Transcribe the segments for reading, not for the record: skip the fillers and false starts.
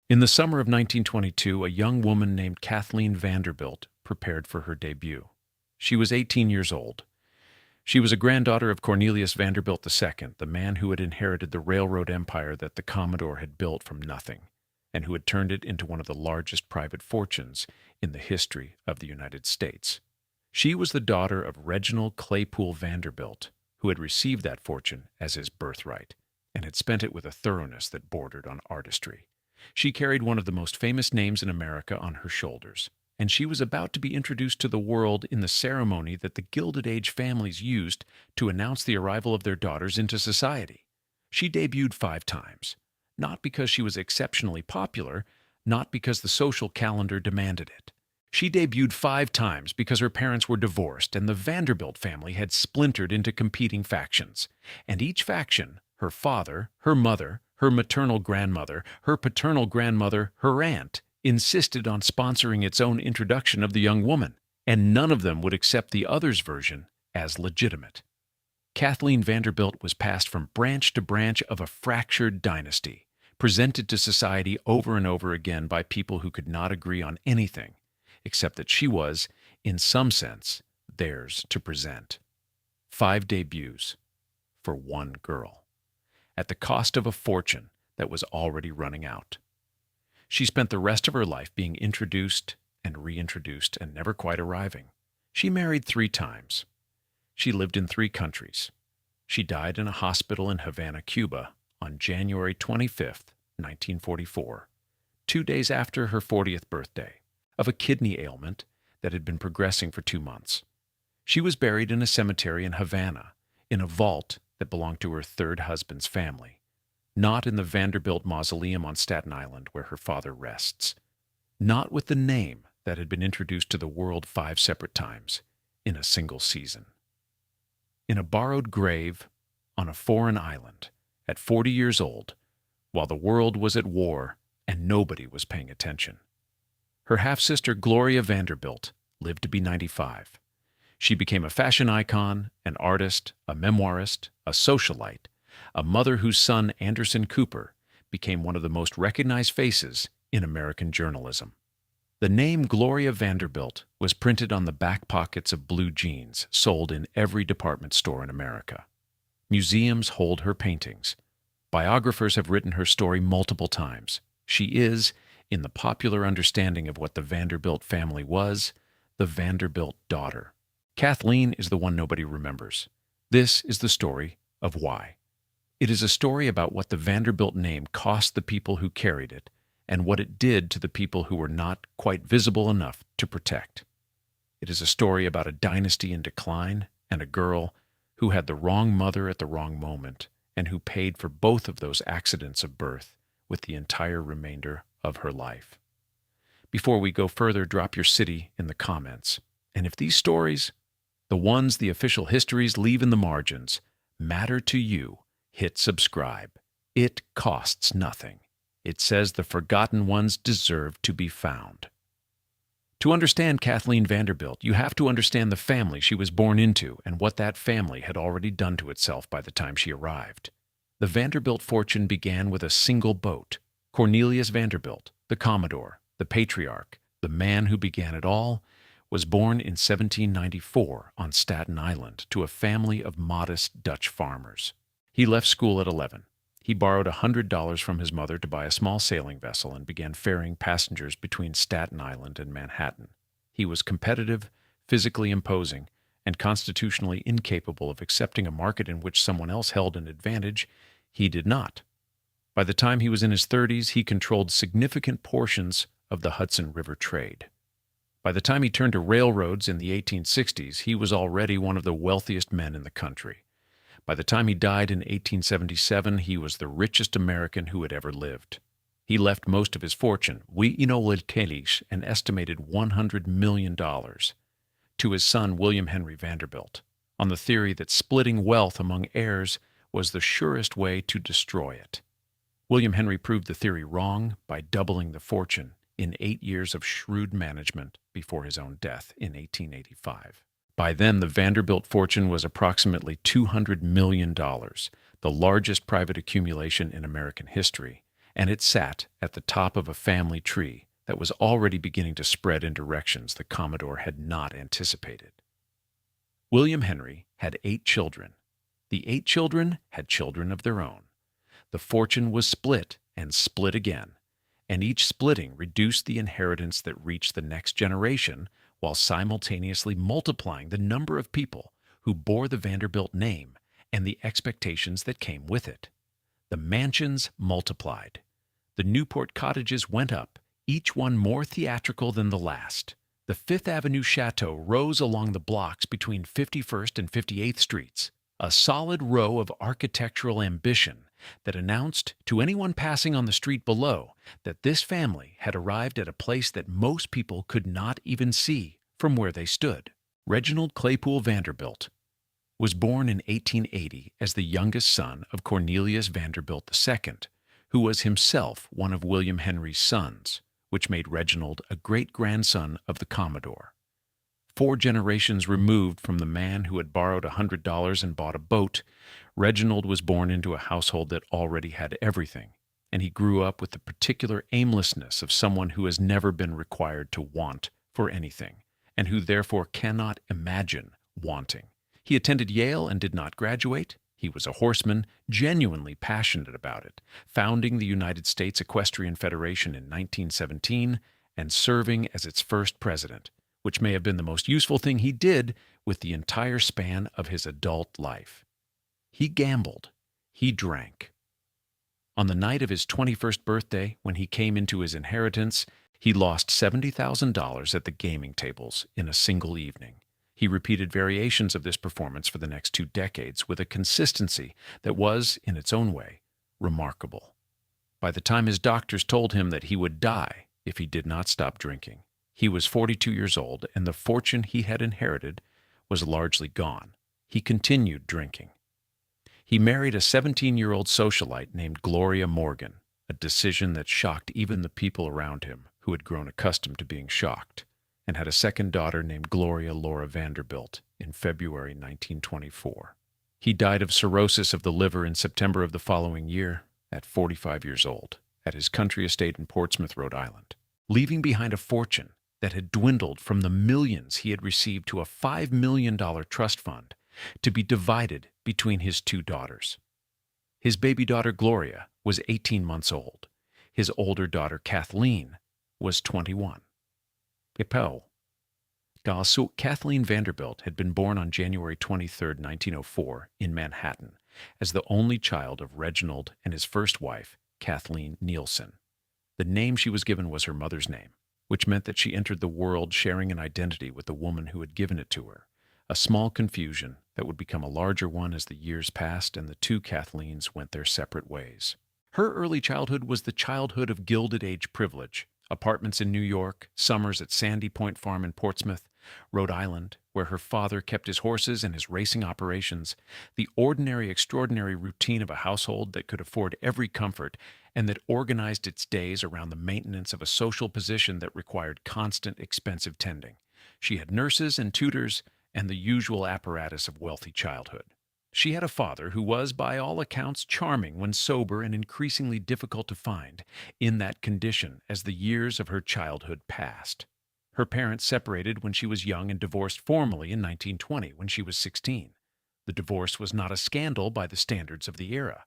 In the summer of 1922, a young woman named Cathleen Vanderbilt prepared for her debut. She was 18 years old. She was a granddaughter of Cornelius Vanderbilt II, the man who had inherited the railroad empire that the Commodore had built from nothing, and who had turned it into one of the largest private fortunes in the history of the United States. She was the daughter of Reginald Claypool Vanderbilt, who had received that fortune as his birthright, and had spent it with a thoroughness that bordered on artistry. She carried one of the most famous names in America on her shoulders, and she was about to be introduced to the world in the ceremony that the Gilded Age families used to announce the arrival of their daughters into society. She debuted 5 times, not because she was exceptionally popular, not because the social calendar demanded it. She debuted 5 times because her parents were divorced and the Vanderbilt family had splintered into competing factions. And each faction, her father, her mother, her maternal grandmother, her paternal grandmother, her aunt, insisted on sponsoring its own introduction of the young woman, and none of them would accept the other's version as legitimate. Cathleen Vanderbilt was passed from branch to branch of a fractured dynasty, presented to society over and over again by people who could not agree on anything, except that she was, in some sense, theirs to present. 5 debuts for one girl, at the cost of a fortune that was already running out. She spent the rest of her life being introduced and reintroduced and never quite arriving. She married 3 times. She lived in 3 countries. She died in a hospital in Havana, Cuba, on January 25th, 1944, 2 days after her 40th birthday, of a kidney ailment that had been progressing for 2 months. She was buried in a cemetery in Havana, in a vault that belonged to her 3rd husband's family, not in the Vanderbilt Mausoleum on Staten Island where her father rests, not with the name that had been introduced to the world 5 separate times in a single season. In a borrowed grave on a foreign island at 40 years old, while the world was at war and nobody was paying attention. Her half-sister Gloria Vanderbilt lived to be 95. She became a fashion icon, an artist, a memoirist, a socialite, a mother whose son, Anderson Cooper, became one of the most recognized faces in American journalism. The name Gloria Vanderbilt was printed on the back pockets of blue jeans sold in every department store in America. Museums hold her paintings. Biographers have written her story multiple times. She is, in the popular understanding of what the Vanderbilt family was, the Vanderbilt daughter. Cathleen is the one nobody remembers. This is the story of why. It is a story about what the Vanderbilt name cost the people who carried it and what it did to the people who were not quite visible enough to protect. It is a story about a dynasty in decline and a girl who had the wrong mother at the wrong moment and who paid for both of those accidents of birth with the entire remainder of her life. Before we go further, drop your city in the comments. And if these stories, the ones the official histories leave in the margins, matter to you, hit subscribe. It costs nothing. It says the forgotten ones deserve to be found. To understand Cathleen Vanderbilt, you have to understand the family she was born into and what that family had already done to itself by the time she arrived. The Vanderbilt fortune began with a single boat. Cornelius Vanderbilt, the Commodore, the patriarch, the man who began it all, was born in 1794 on Staten Island to a family of modest Dutch farmers. He left school at 11. He borrowed $100 from his mother to buy a small sailing vessel and began ferrying passengers between Staten Island and Manhattan. He was competitive, physically imposing, and constitutionally incapable of accepting a market in which someone else held an advantage. He did not. By the time he was in his 30s, he controlled significant portions of the Hudson River trade. By the time he turned to railroads in the 1860s, he was already one of the wealthiest men in the country. By the time he died in 1877, he was the richest American who had ever lived. He left most of his fortune, an estimated $100 million, to his son William Henry Vanderbilt, on the theory that splitting wealth among heirs was the surest way to destroy it. William Henry proved the theory wrong by doubling the fortune in 8 years of shrewd management before his own death in 1885. By then, the Vanderbilt fortune was approximately $200 million, the largest private accumulation in American history, and it sat at the top of a family tree that was already beginning to spread in directions the Commodore had not anticipated. William Henry had 8 children. The 8 children had children of their own. The fortune was split and split again, and each splitting reduced the inheritance that reached the next generation while simultaneously multiplying the number of people who bore the Vanderbilt name and the expectations that came with it. The mansions multiplied. The Newport cottages went up, each one more theatrical than the last. The Fifth Avenue Chateau rose along the blocks between 51st and 58th Streets, a solid row of architectural ambition that announced to anyone passing on the street below that this family had arrived at a place that most people could not even see from where they stood. Reginald Claypool Vanderbilt was born in 1880 as the youngest son of Cornelius Vanderbilt II, who was himself one of William Henry's sons, which made Reginald a great-grandson of the Commodore. 4 generations removed from the man who had borrowed $100 and bought a boat, Reginald was born into a household that already had everything, and he grew up with the particular aimlessness of someone who has never been required to want for anything, and who therefore cannot imagine wanting. He attended Yale and did not graduate. He was a horseman, genuinely passionate about it, founding the United States Equestrian Federation in 1917 and serving as its first president, which may have been the most useful thing he did with the entire span of his adult life. He gambled. He drank. On the night of his 21st birthday, when he came into his inheritance, he lost $70,000 at the gaming tables in a single evening. He repeated variations of this performance for the next 2 decades with a consistency that was, in its own way, remarkable. By the time his doctors told him that he would die if he did not stop drinking, he was 42 years old, and the fortune he had inherited was largely gone. He continued drinking. He married a 17-year-old socialite named Gloria Morgan, a decision that shocked even the people around him who had grown accustomed to being shocked, and had a second daughter named Gloria Laura Vanderbilt in February 1924. He died of cirrhosis of the liver in September of the following year at 45 years old at his country estate in Portsmouth, Rhode Island, leaving behind a fortune that had dwindled from the millions he had received to a $5 million trust fund to be divided between his 2 daughters. His baby daughter Gloria was 18 months old. His older daughter Kathleen was 21. Kathleen Vanderbilt had been born on January 23, 1904, in Manhattan, as the only child of Reginald and his first wife, Kathleen Nielsen. The name she was given was her mother's name, which meant that she entered the world sharing an identity with the woman who had given it to her, a small confusion that would become a larger one as the years passed and the 2 Kathleens went their separate ways. Her early childhood was the childhood of Gilded Age privilege, apartments in New York, summers at Sandy Point Farm in Portsmouth, Rhode Island, where her father kept his horses and his racing operations, the ordinary, extraordinary routine of a household that could afford every comfort and that organized its days around the maintenance of a social position that required constant, expensive tending. She had nurses and tutors and the usual apparatus of wealthy childhood. She had a father who was, by all accounts, charming when sober and increasingly difficult to find in that condition as the years of her childhood passed. Her parents separated when she was young and divorced formally in 1920 when she was 16. The divorce was not a scandal by the standards of the era.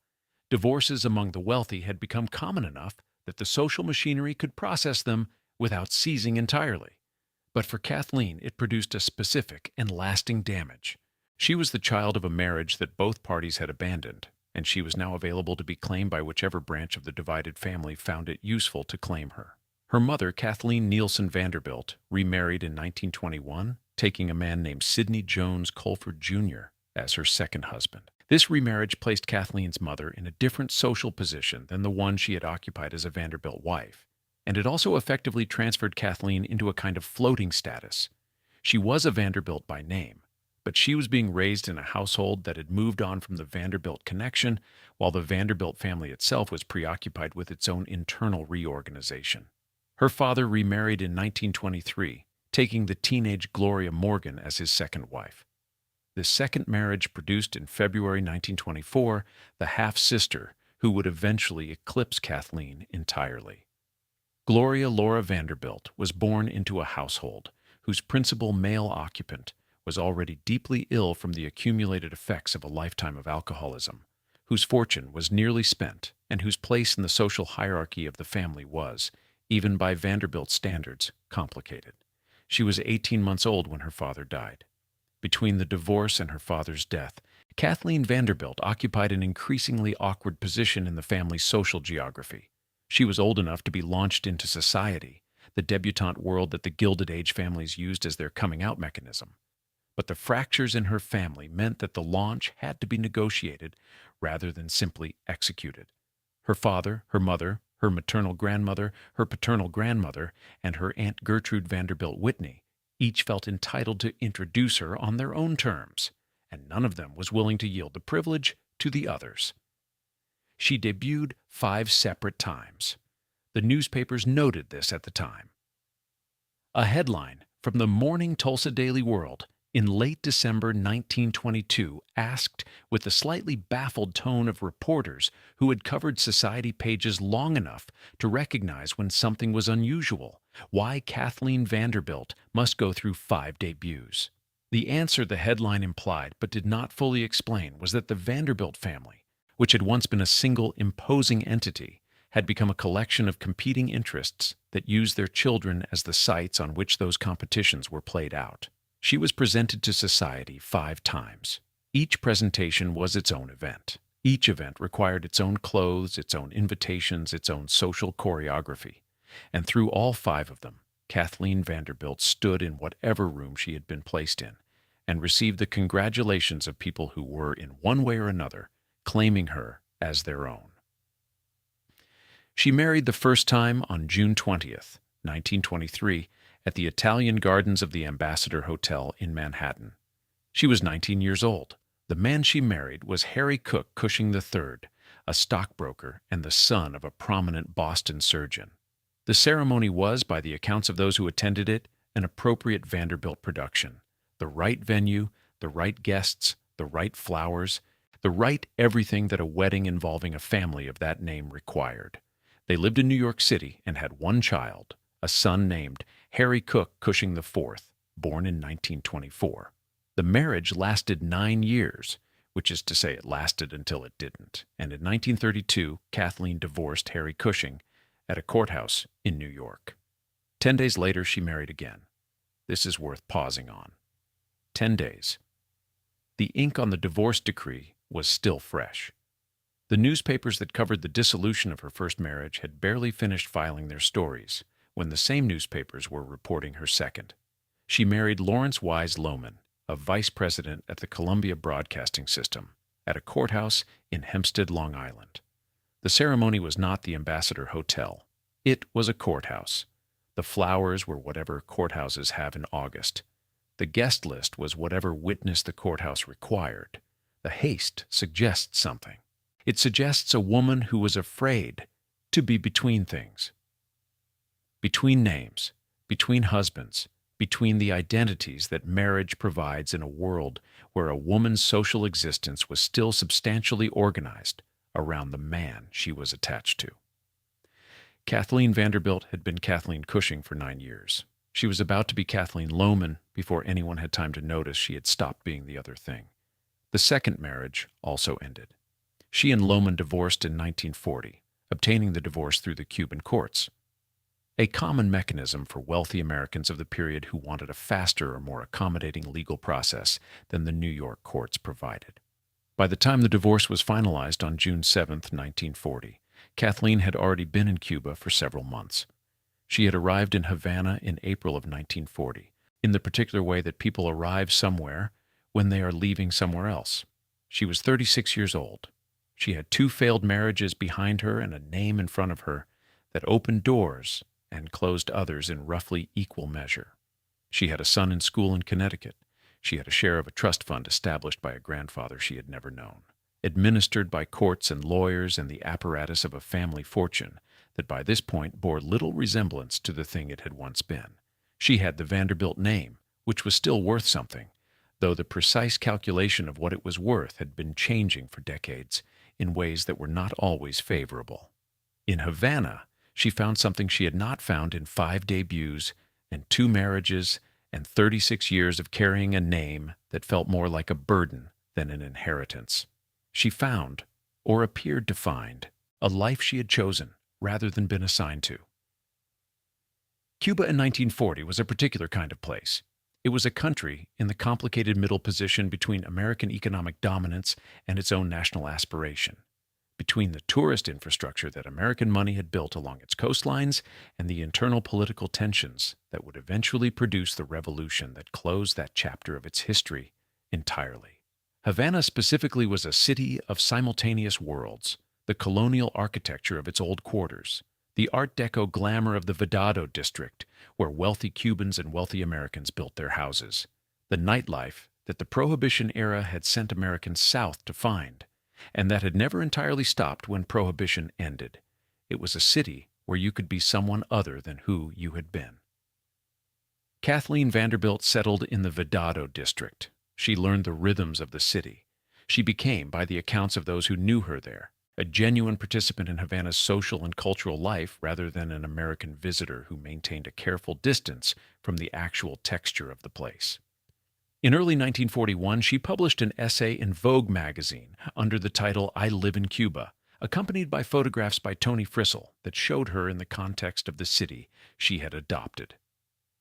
Divorces among the wealthy had become common enough that the social machinery could process them without ceasing entirely. But for Kathleen, it produced a specific and lasting damage. She was the child of a marriage that both parties had abandoned, and she was now available to be claimed by whichever branch of the divided family found it useful to claim her. Her mother, Kathleen Nielsen Vanderbilt, remarried in 1921, taking a man named Sidney Jones Colford Jr. as her second husband. This remarriage placed Kathleen's mother in a different social position than the one she had occupied as a Vanderbilt wife, and it also effectively transferred Kathleen into a kind of floating status. She was a Vanderbilt by name, but she was being raised in a household that had moved on from the Vanderbilt connection, while the Vanderbilt family itself was preoccupied with its own internal reorganization. Her father remarried in 1923, taking the teenage Gloria Morgan as his second wife. This second marriage produced in February 1924 the half-sister who would eventually eclipse Cathleen entirely. Gloria Laura Vanderbilt was born into a household whose principal male occupant was already deeply ill from the accumulated effects of a lifetime of alcoholism, whose fortune was nearly spent, and whose place in the social hierarchy of the family was, even by Vanderbilt standards, complicated. She was 18 months old when her father died. Between the divorce and her father's death, Cathleen Vanderbilt occupied an increasingly awkward position in the family's social geography. She was old enough to be launched into society, the debutante world that the Gilded Age families used as their coming-out mechanism. But the fractures in her family meant that the launch had to be negotiated rather than simply executed. Her father, her mother, her maternal grandmother, her paternal grandmother, and her Aunt Gertrude Vanderbilt Whitney each felt entitled to introduce her on their own terms, and none of them was willing to yield the privilege to the others. She debuted 5 separate times. The newspapers noted this at the time. A headline from the Morning Tulsa Daily World in late December 1922 asked, with the slightly baffled tone of reporters who had covered society pages long enough to recognize when something was unusual, why Cathleen Vanderbilt must go through 5 debuts. The answer the headline implied but did not fully explain was that the Vanderbilt family, which had once been a single imposing entity, had become a collection of competing interests that used their children as the sites on which those competitions were played out. She was presented to society 5 times. Each presentation was its own event. Each event required its own clothes, its own invitations, its own social choreography. And through all 5 of them, Cathleen Vanderbilt stood in whatever room she had been placed in and received the congratulations of people who were, in one way or another, claiming her as their own. She married the first time on June 20th, 1923, at the Italian Gardens of the Ambassador Hotel in Manhattan. She was 19 years old. The man she married was Harry Cook Cushing III, a stockbroker and the son of a prominent Boston surgeon. The ceremony was, by the accounts of those who attended it, an appropriate Vanderbilt production. The right venue, the right guests, the right flowers, the right everything that a wedding involving a family of that name required. They lived in New York City and had one child, a son named Harry Cook Cushing IV, born in 1924. The marriage lasted 9 years, which is to say it lasted until it didn't, and in 1932 Cathleen divorced Harry Cushing at a courthouse in New York. 10 days later she married again. This is worth pausing on. 10 days. The ink on the divorce decree was still fresh. The newspapers that covered the dissolution of her first marriage had barely finished filing their stories when the same newspapers were reporting her second. She married Lawrence Wise Loman, a vice president at the Columbia Broadcasting System, at a courthouse in Hempstead, Long Island. The ceremony was not the Ambassador Hotel. It was a courthouse. The flowers were whatever courthouses have in August. The guest list was whatever witness the courthouse required. The haste suggests something. It suggests a woman who was afraid to be between things. Between names, between husbands, between the identities that marriage provides in a world where a woman's social existence was still substantially organized around the man she was attached to. Cathleen Vanderbilt had been Kathleen Cushing for 9 years. She was about to be Kathleen Loman before anyone had time to notice she had stopped being the other thing. The second marriage also ended. She and Loman divorced in 1940, obtaining the divorce through the Cuban courts, a common mechanism for wealthy Americans of the period who wanted a faster or more accommodating legal process than the New York courts provided. By the time the divorce was finalized on June 7, 1940, Kathleen had already been in Cuba for several months. She had arrived in Havana in April of 1940, in the particular way that people arrive somewhere when they are leaving somewhere else. She was 36 years old. She had 2 failed marriages behind her and a name in front of her that opened doors and closed others in roughly equal measure. She had a son in school in Connecticut. She had a share of a trust fund established by a grandfather she had never known, administered by courts and lawyers and the apparatus of a family fortune that by this point bore little resemblance to the thing it had once been. She had the Vanderbilt name, which was still worth something, though the precise calculation of what it was worth had been changing for decades in ways that were not always favorable. In Havana, she found something she had not found in 5 debuts and 2 marriages and 36 years of carrying a name that felt more like a burden than an inheritance. She found, or appeared to find, a life she had chosen rather than been assigned to. Cuba in 1940 was a particular kind of place. It was a country in the complicated middle position between American economic dominance and its own national aspiration, between the tourist infrastructure that American money had built along its coastlines and the internal political tensions that would eventually produce the revolution that closed that chapter of its history entirely. Havana specifically was a city of simultaneous worlds, the colonial architecture of its old quarters, the Art Deco glamour of the Vedado district, where wealthy Cubans and wealthy Americans built their houses, the nightlife that the Prohibition era had sent Americans south to find, and that had never entirely stopped when Prohibition ended. It was a city where you could be someone other than who you had been. Cathleen Vanderbilt settled in the Vedado district. She learned the rhythms of the city. She became, by the accounts of those who knew her there, a genuine participant in Havana's social and cultural life rather than an American visitor who maintained a careful distance from the actual texture of the place. In early 1941, she published an essay in Vogue magazine under the title I Live in Cuba, accompanied by photographs by Tony Frisell that showed her in the context of the city she had adopted.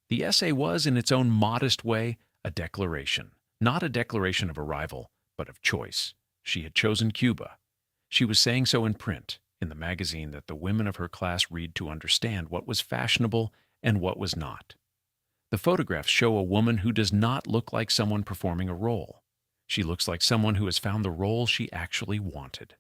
The essay was, in its own modest way, a declaration, not a declaration of arrival, but of choice. She had chosen Cuba. She was saying so in print, in the magazine that the women of her class read to understand what was fashionable and what was not. The photographs show a woman who does not look like someone performing a role. She looks like someone who has found the role she actually wanted.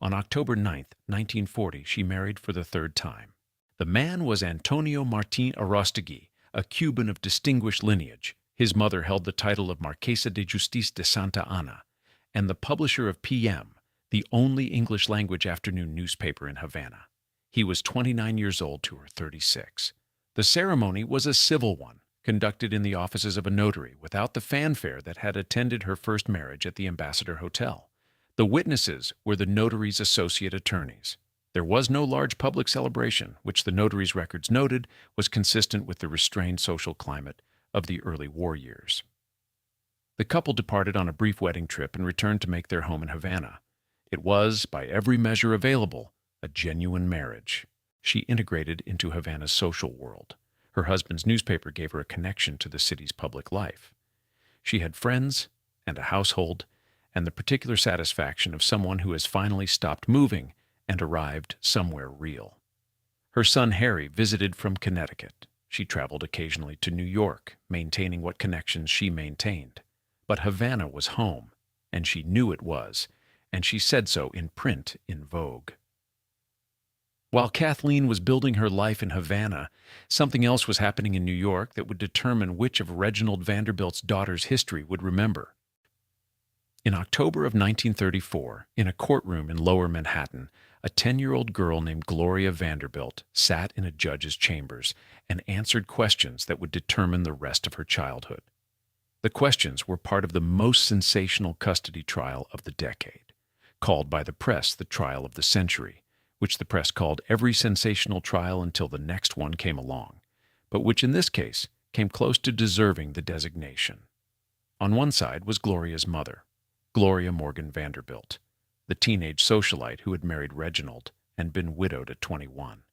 On October 9th, 1940, she married for the 3rd time. The man was Antonio Martín Arostegui, a Cuban of distinguished lineage. His mother held the title of Marquesa de Justiz de Santa Ana, and the publisher of PM, the only English-language afternoon newspaper in Havana. He was 29 years old to her 36. The ceremony was a civil one, conducted in the offices of a notary without the fanfare that had attended her first marriage at the Ambassador Hotel. The witnesses were the notary's associate attorneys. There was no large public celebration, which the notary's records noted was consistent with the restrained social climate of the early war years. The couple departed on a brief wedding trip and returned to make their home in Havana. It was, by every measure available, a genuine marriage. She integrated into Havana's social world. Her husband's newspaper gave her a connection to the city's public life. She had friends and a household, and the particular satisfaction of someone who has finally stopped moving and arrived somewhere real. Her son Harry visited from Connecticut. She traveled occasionally to New York, maintaining what connections she maintained. But Havana was home, and she knew it was, and she said so in print in Vogue. While Cathleen was building her life in Havana, something else was happening in New York that would determine which of Reginald Vanderbilt's daughters history would remember. In October of 1934, in a courtroom in Lower Manhattan, a 10-year-old girl named Gloria Vanderbilt sat in a judge's chambers and answered questions that would determine the rest of her childhood. The questions were part of the most sensational custody trial of the decade, called by the press the trial of the century, which the press called every sensational trial until the next one came along, but which in this case came close to deserving the designation. On one side was Gloria's mother, Gloria Morgan Vanderbilt, the teenage socialite who had married Reginald and been widowed at 21.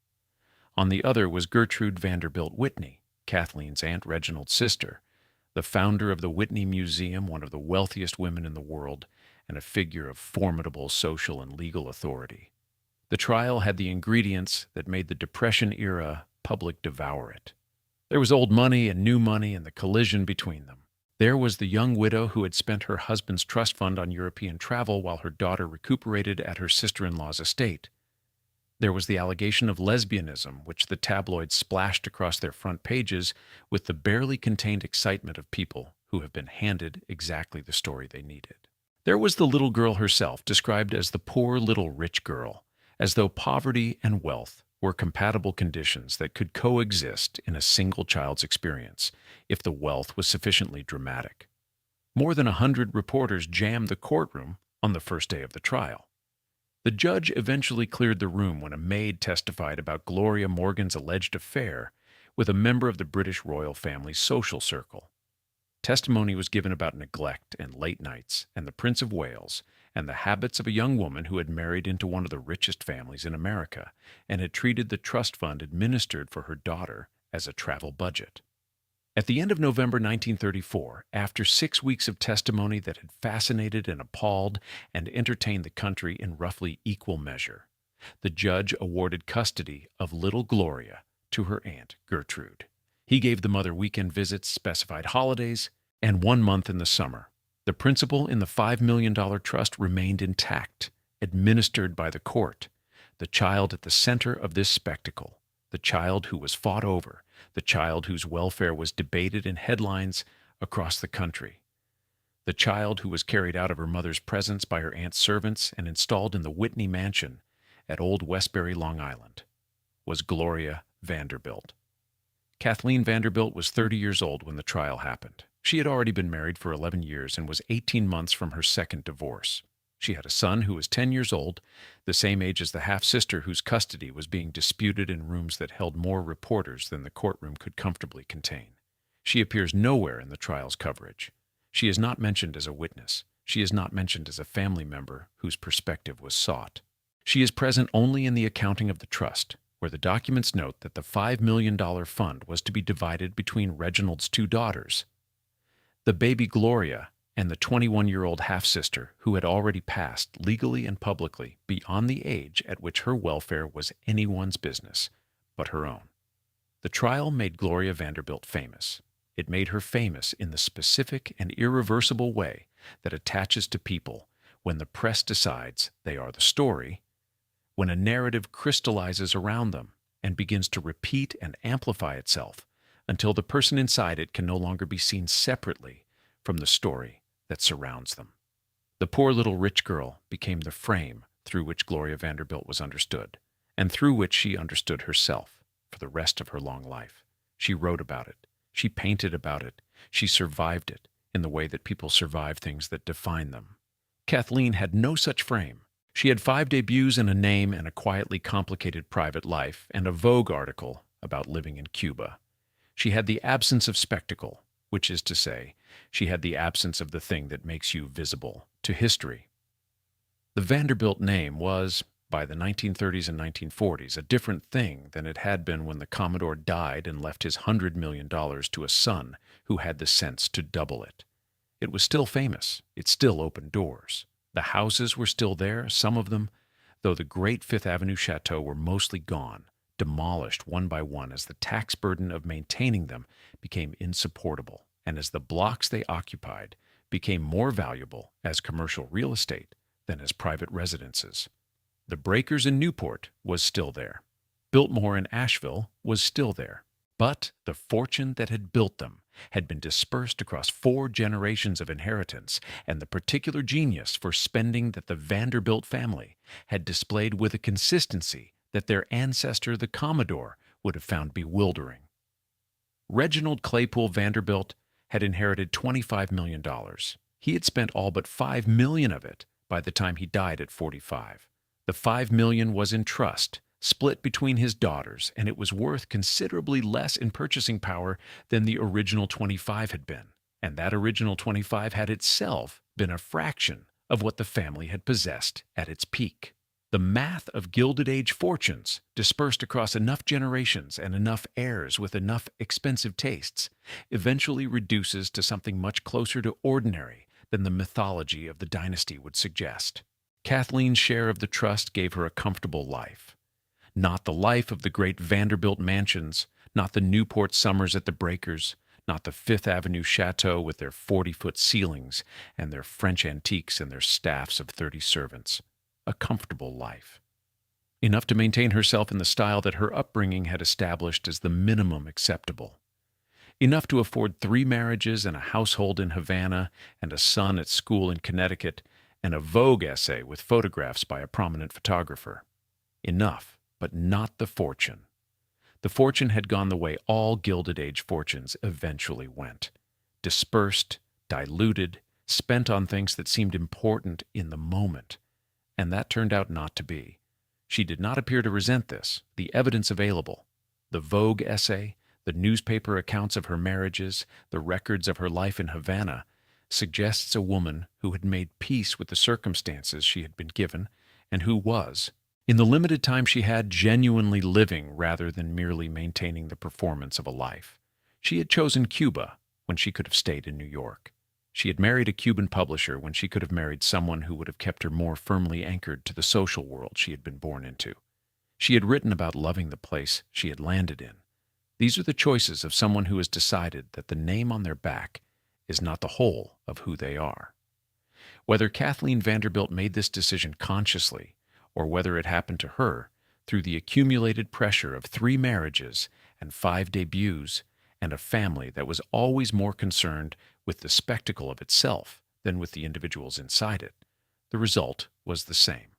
On the other was Gertrude Vanderbilt Whitney, Kathleen's Aunt Reginald's sister, the founder of the Whitney Museum, one of the wealthiest women in the world, and a figure of formidable social and legal authority. The trial had the ingredients that made the Depression-era public devour it. There was old money and new money and the collision between them. There was the young widow who had spent her husband's trust fund on European travel while her daughter recuperated at her sister-in-law's estate. There was the allegation of lesbianism, which the tabloids splashed across their front pages with the barely contained excitement of people who have been handed exactly the story they needed. There was the little girl herself, described as the poor little rich girl, as though poverty and wealth were compatible conditions that could coexist in a single child's experience if the wealth was sufficiently dramatic. More than 100 reporters jammed the courtroom on the first day of the trial. The judge eventually cleared the room when a maid testified about Gloria Morgan's alleged affair with a member of the British royal family's social circle. Testimony was given about neglect and late nights and the Prince of Wales and the habits of a young woman who had married into one of the richest families in America and had treated the trust fund administered for her daughter as a travel budget. At the end of November 1934, after 6 weeks of testimony that had fascinated and appalled and entertained the country in roughly equal measure, the judge awarded custody of little Gloria to her aunt Gertrude. He gave the mother weekend visits, specified holidays, and 1 month in the summer. The principal in the $5 million trust remained intact, administered by the court. The child at the center of this spectacle, the child who was fought over, the child whose welfare was debated in headlines across the country, the child who was carried out of her mother's presence by her aunt's servants and installed in the Whitney Mansion at Old Westbury, Long Island, was Gloria Vanderbilt. Cathleen Vanderbilt was 30 years old when the trial happened. She had already been married for 11 years and was 18 months from her second divorce. She had a son who was 10 years old, the same age as the half-sister whose custody was being disputed in rooms that held more reporters than the courtroom could comfortably contain. She appears nowhere in the trial's coverage. She is not mentioned as a witness. She is not mentioned as a family member whose perspective was sought. She is present only in the accounting of the trust, where the documents note that the $5 million fund was to be divided between Reginald's 2 daughters, the baby Gloria and the 21-year-old half-sister who had already passed legally and publicly beyond the age at which her welfare was anyone's business but her own. The trial made Gloria Vanderbilt famous. It made her famous in the specific and irreversible way that attaches to people when the press decides they are the story, when a narrative crystallizes around them and begins to repeat and amplify itself until the person inside it can no longer be seen separately from the story that surrounds them. The poor little rich girl became the frame through which Gloria Vanderbilt was understood, and through which she understood herself for the rest of her long life. She wrote about it. She painted about it. She survived it in the way that people survive things that define them. Cathleen had no such frame. She had 5 debuts and a name and a quietly complicated private life and a Vogue article about living in Cuba. She had the absence of spectacle, which is to say, she had the absence of the thing that makes you visible to history. The Vanderbilt name was, by the 1930s and 1940s, a different thing than it had been when the Commodore died and left his $100 million to a son who had the sense to double it. It was still famous. It still opened doors. The houses were still there, some of them, though the great Fifth Avenue chateaux were mostly gone, demolished one by one as the tax burden of maintaining them became insupportable, and as the blocks they occupied became more valuable as commercial real estate than as private residences. The Breakers in Newport was still there. Biltmore in Asheville was still there. But the fortune that had built them had been dispersed across 4 generations of inheritance, and the particular genius for spending that the Vanderbilt family had displayed with a consistency that their ancestor, the Commodore, would have found bewildering. Reginald Claypool Vanderbilt had inherited $25 million. He had spent all but $5 million of it by the time he died at 45. The $5 million was in trust, split between his daughters, and it was worth considerably less in purchasing power than the original 25 had been. And that original 25 had itself been a fraction of what the family had possessed at its peak. The math of Gilded Age fortunes, dispersed across enough generations and enough heirs with enough expensive tastes, eventually reduces to something much closer to ordinary than the mythology of the dynasty would suggest. Kathleen's share of the trust gave her a comfortable life. Not the life of the great Vanderbilt mansions, not the Newport summers at the Breakers, not the Fifth Avenue chateau with their 40-foot ceilings and their French antiques and their staffs of 30 servants. A comfortable life. Enough to maintain herself in the style that her upbringing had established as the minimum acceptable. Enough to afford 3 marriages and a household in Havana and a son at school in Connecticut and a Vogue essay with photographs by a prominent photographer. Enough, but not the fortune. The fortune had gone the way all Gilded Age fortunes eventually went. Dispersed, diluted, spent on things that seemed important in the moment, and that turned out not to be. She did not appear to resent this. The evidence available, the Vogue essay, the newspaper accounts of her marriages, the records of her life in Havana, suggests a woman who had made peace with the circumstances she had been given and who was, in the limited time she had, genuinely living rather than merely maintaining the performance of a life. She had chosen Cuba when she could have stayed in New York. She had married a Cuban publisher when she could have married someone who would have kept her more firmly anchored to the social world she had been born into. She had written about loving the place she had landed in. These are the choices of someone who has decided that the name on their back is not the whole of who they are. Whether Cathleen Vanderbilt made this decision consciously, or whether it happened to her through the accumulated pressure of 3 marriages and 5 debuts and a family that was always more concerned with the spectacle of itself than with the individuals inside it, the result was the same.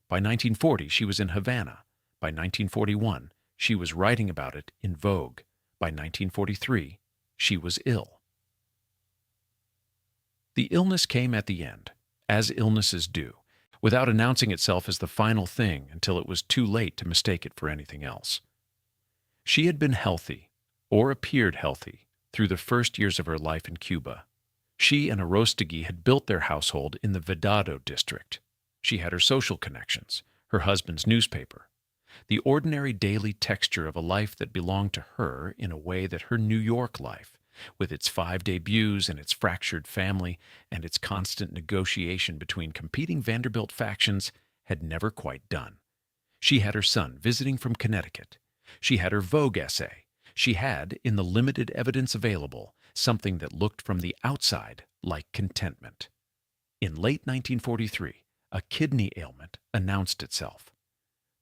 By 1940, she was in Havana. By 1941, she was writing about it in Vogue. By 1943, she was ill. The illness came at the end, as illnesses do, without announcing itself as the final thing until it was too late to mistake it for anything else. She had been healthy, or appeared healthy, through the first years of her life in Cuba. She and Arostegui had built their household in the Vedado district. She had her social connections, her husband's newspaper, the ordinary daily texture of a life that belonged to her in a way that her New York life, with its 5 debuts and its fractured family and its constant negotiation between competing Vanderbilt factions, had never quite done. She had her son visiting from Connecticut. She had her Vogue essay. She had, in the limited evidence available, something that looked from the outside like contentment. In late 1943, a kidney ailment announced itself.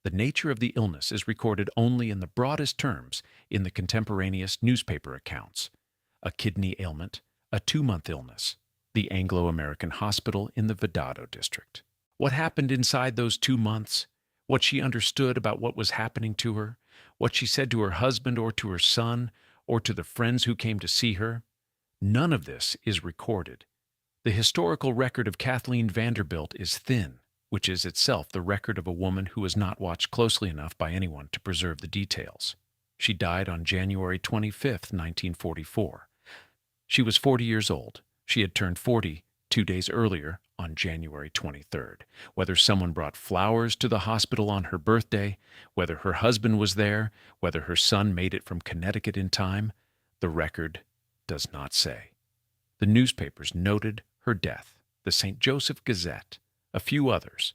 The nature of the illness is recorded only in the broadest terms in the contemporaneous newspaper accounts. A kidney ailment, a 2-month illness, the Anglo-American hospital in the Vedado district. What happened inside those 2 months, what she understood about what was happening to her, what she said to her husband or to her son or to the friends who came to see her, none of this is recorded. The historical record of Cathleen Vanderbilt is thin, which is itself the record of a woman who was not watched closely enough by anyone to preserve the details. She died on January 25, 1944. She was 40 years old. She had turned 40 2 days earlier on January 23rd. Whether someone brought flowers to the hospital on her birthday, whether her husband was there, whether her son made it from Connecticut in time, the record does not say. The newspapers noted her death, the St. Joseph Gazette, a few others.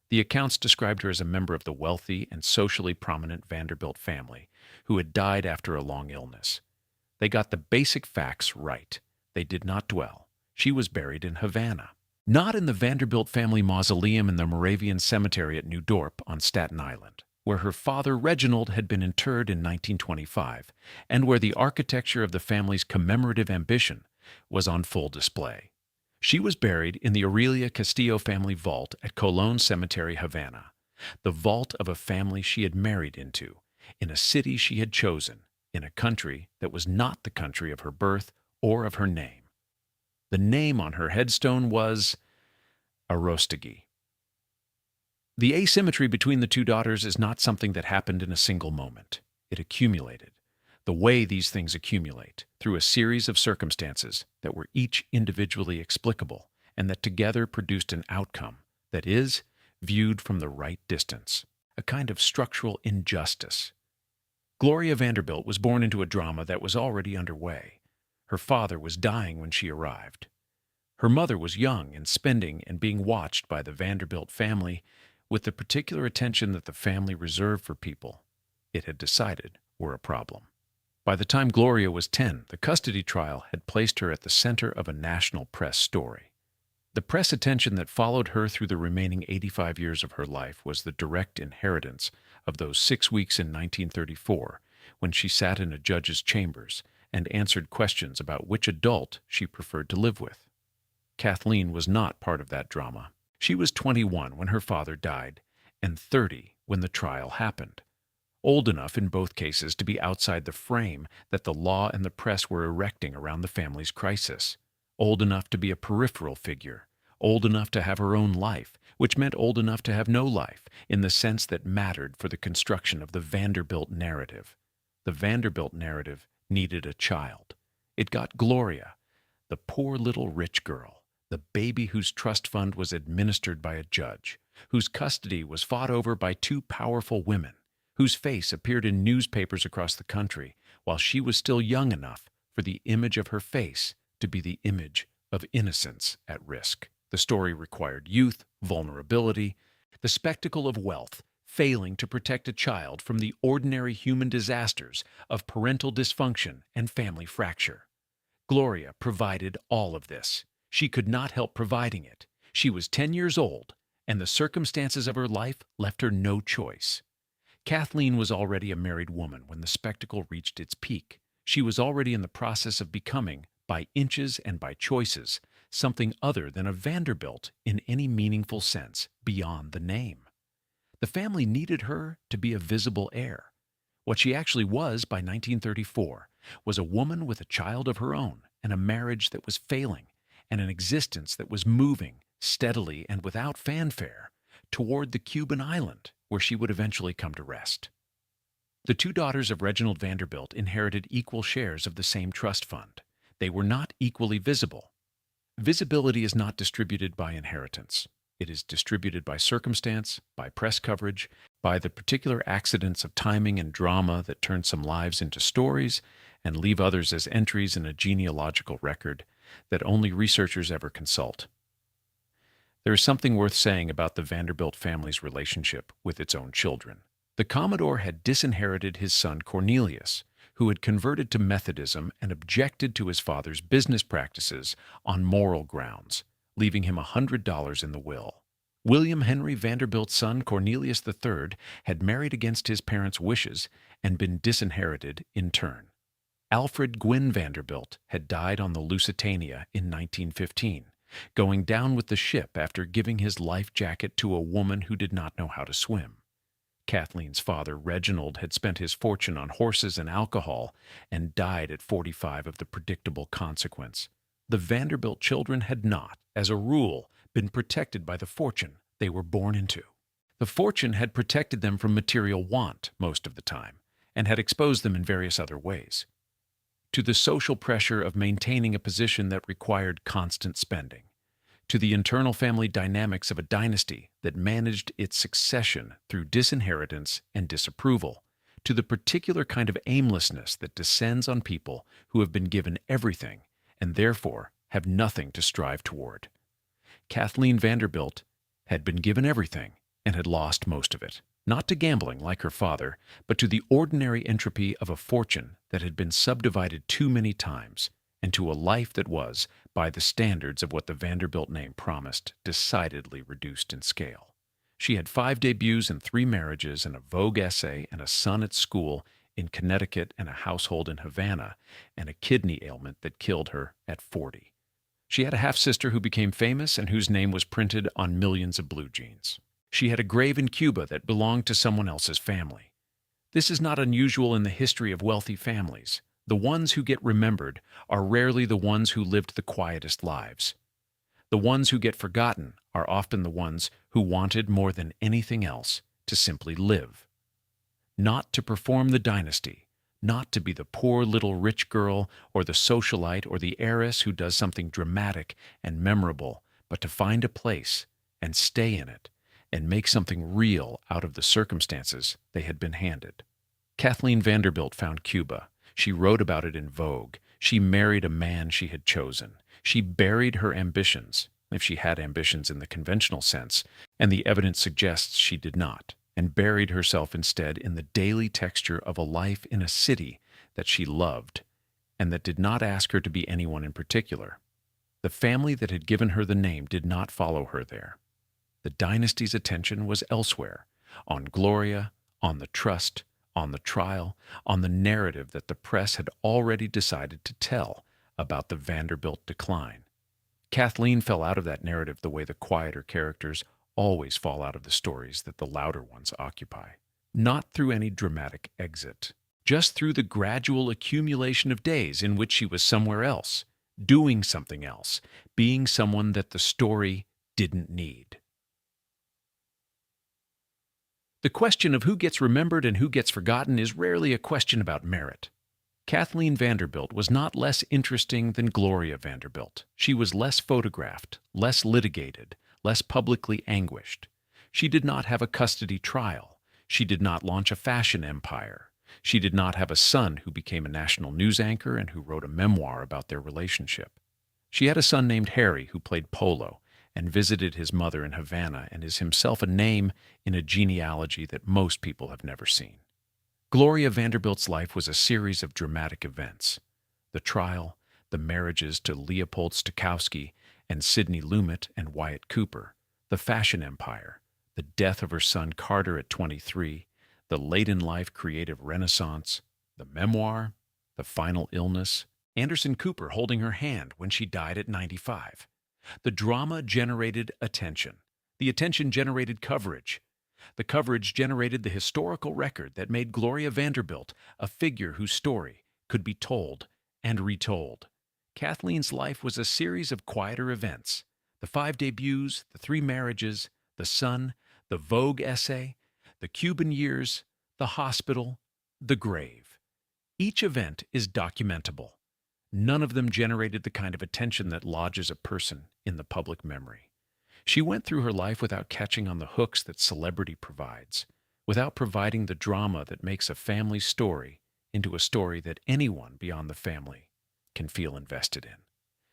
The accounts described her as a member of the wealthy and socially prominent Vanderbilt family who had died after a long illness. They got the basic facts right. They did not dwell. She was buried in Havana, not in the Vanderbilt family mausoleum in the Moravian Cemetery at New Dorp on Staten Island, where her father Reginald had been interred in 1925, and where the architecture of the family's commemorative ambition was on full display. She was buried in the Aurelia Castillo family vault at Colón Cemetery, Havana, the vault of a family she had married into, in a city she had chosen, in a country that was not the country of her birth or of her name. The name on her headstone was Arostegui. The asymmetry between the 2 daughters is not something that happened in a single moment. It accumulated, the way these things accumulate, through a series of circumstances that were each individually explicable and that together produced an outcome that is, viewed from the right distance, a kind of structural injustice. Gloria Vanderbilt was born into a drama that was already underway. Her father was dying when she arrived. Her mother was young and spending and being watched by the Vanderbilt family with the particular attention that the family reserved for people it had decided were a problem. By the time Gloria was 10, the custody trial had placed her at the center of a national press story. The press attention that followed her through the remaining 85 years of her life was the direct inheritance of those 6 weeks in 1934 when she sat in a judge's chambers and answered questions about which adult she preferred to live with. Cathleen was not part of that drama. She was 21 when her father died, and 30 when the trial happened. Old enough in both cases to be outside the frame that the law and the press were erecting around the family's crisis. Old enough to be a peripheral figure. Old enough to have her own life, which meant old enough to have no life in the sense that mattered for the construction of the Vanderbilt narrative. The Vanderbilt narrative needed a child. It got Gloria, the poor little rich girl, the baby whose trust fund was administered by a judge, whose custody was fought over by two powerful women, whose face appeared in newspapers across the country while she was still young enough for the image of her face to be the image of innocence at risk. The story required youth, vulnerability, the spectacle of wealth failing to protect a child from the ordinary human disasters of parental dysfunction and family fracture. Gloria provided all of this. She could not help providing it. She was 10 years old, and the circumstances of her life left her no choice. Cathleen was already a married woman when the spectacle reached its peak. She was already in the process of becoming, by inches and by choices, something other than a Vanderbilt in any meaningful sense beyond the name. The family needed her to be a visible heir. What she actually was by 1934 was a woman with a child of her own and a marriage that was failing and an existence that was moving steadily and without fanfare toward the Cuban island where she would eventually come to rest. The two daughters of Reginald Vanderbilt inherited equal shares of the same trust fund. They were not equally visible. Visibility is not distributed by inheritance. It is distributed by circumstance, by press coverage, by the particular accidents of timing and drama that turn some lives into stories and leave others as entries in a genealogical record that only researchers ever consult. There is something worth saying about the Vanderbilt family's relationship with its own children. The Commodore had disinherited his son Cornelius, who had converted to Methodism and objected to his father's business practices on moral grounds, leaving him $100 in the will. William Henry Vanderbilt's son Cornelius III had married against his parents' wishes and been disinherited in turn. Alfred Gwynne Vanderbilt had died on the Lusitania in 1915, going down with the ship after giving his life jacket to a woman who did not know how to swim. Kathleen's father, Reginald, had spent his fortune on horses and alcohol and died at 45 of the predictable consequence. The Vanderbilt children had not, as a rule, been protected by the fortune they were born into. The fortune had protected them from material want most of the time and had exposed them in various other ways to the social pressure of maintaining a position that required constant spending, to the internal family dynamics of a dynasty that managed its succession through disinheritance and disapproval, to the particular kind of aimlessness that descends on people who have been given everything and therefore have nothing to strive toward. Cathleen Vanderbilt had been given everything and had lost most of it, not to gambling like her father, but to the ordinary entropy of a fortune that had been subdivided too many times, and to a life that was, by the standards of what the Vanderbilt name promised, decidedly reduced in scale. She had 5 debuts and 3 marriages and a Vogue essay and a son at school in Connecticut and a household in Havana and a kidney ailment that killed her at 40. She had a half-sister who became famous and whose name was printed on millions of blue jeans. She had a grave in Cuba that belonged to someone else's family. This is not unusual in the history of wealthy families. The ones who get remembered are rarely the ones who lived the quietest lives. The ones who get forgotten are often the ones who wanted more than anything else to simply live. Not to perform the dynasty, not to be the poor little rich girl or the socialite or the heiress who does something dramatic and memorable, but to find a place and stay in it and make something real out of the circumstances they had been handed. Cathleen Vanderbilt found Cuba. She wrote about it in Vogue. She married a man she had chosen. She buried her ambitions, if she had ambitions in the conventional sense, and the evidence suggests she did not, and buried herself instead in the daily texture of a life in a city that she loved, and that did not ask her to be anyone in particular. The family that had given her the name did not follow her there. The dynasty's attention was elsewhere, on Gloria, on the trust, on the trial, on the narrative that the press had already decided to tell about the Vanderbilt decline. Cathleen fell out of that narrative the way the quieter characters always fall out of the stories that the louder ones occupy. Not through any dramatic exit, just through the gradual accumulation of days in which she was somewhere else, doing something else, being someone that the story didn't need. The question of who gets remembered and who gets forgotten is rarely a question about merit. Cathleen Vanderbilt was not less interesting than Gloria Vanderbilt. She was less photographed, less litigated, less publicly anguished. She did not have a custody trial. She did not launch a fashion empire. She did not have a son who became a national news anchor and who wrote a memoir about their relationship. She had a son named Harry who played polo and visited his mother in Havana and is himself a name in a genealogy that most people have never seen. Gloria Vanderbilt's life was a series of dramatic events. The trial, the marriages to Leopold Stokowski and Sidney Lumet and Wyatt Cooper, the fashion empire, the death of her son Carter at 23, the late-in-life creative renaissance, the memoir, the final illness, Anderson Cooper holding her hand when she died at 95. The drama generated attention. The attention generated coverage. The coverage generated the historical record that made Gloria Vanderbilt a figure whose story could be told and retold. Kathleen's life was a series of quieter events. The 5 debuts, the 3 marriages, the son, the Vogue essay, the Cuban years, the hospital, the grave. Each event is documentable. None of them generated the kind of attention that lodges a person in the public memory. She went through her life without catching on the hooks that celebrity provides, without providing the drama that makes a family story into a story that anyone beyond the family can feel invested in.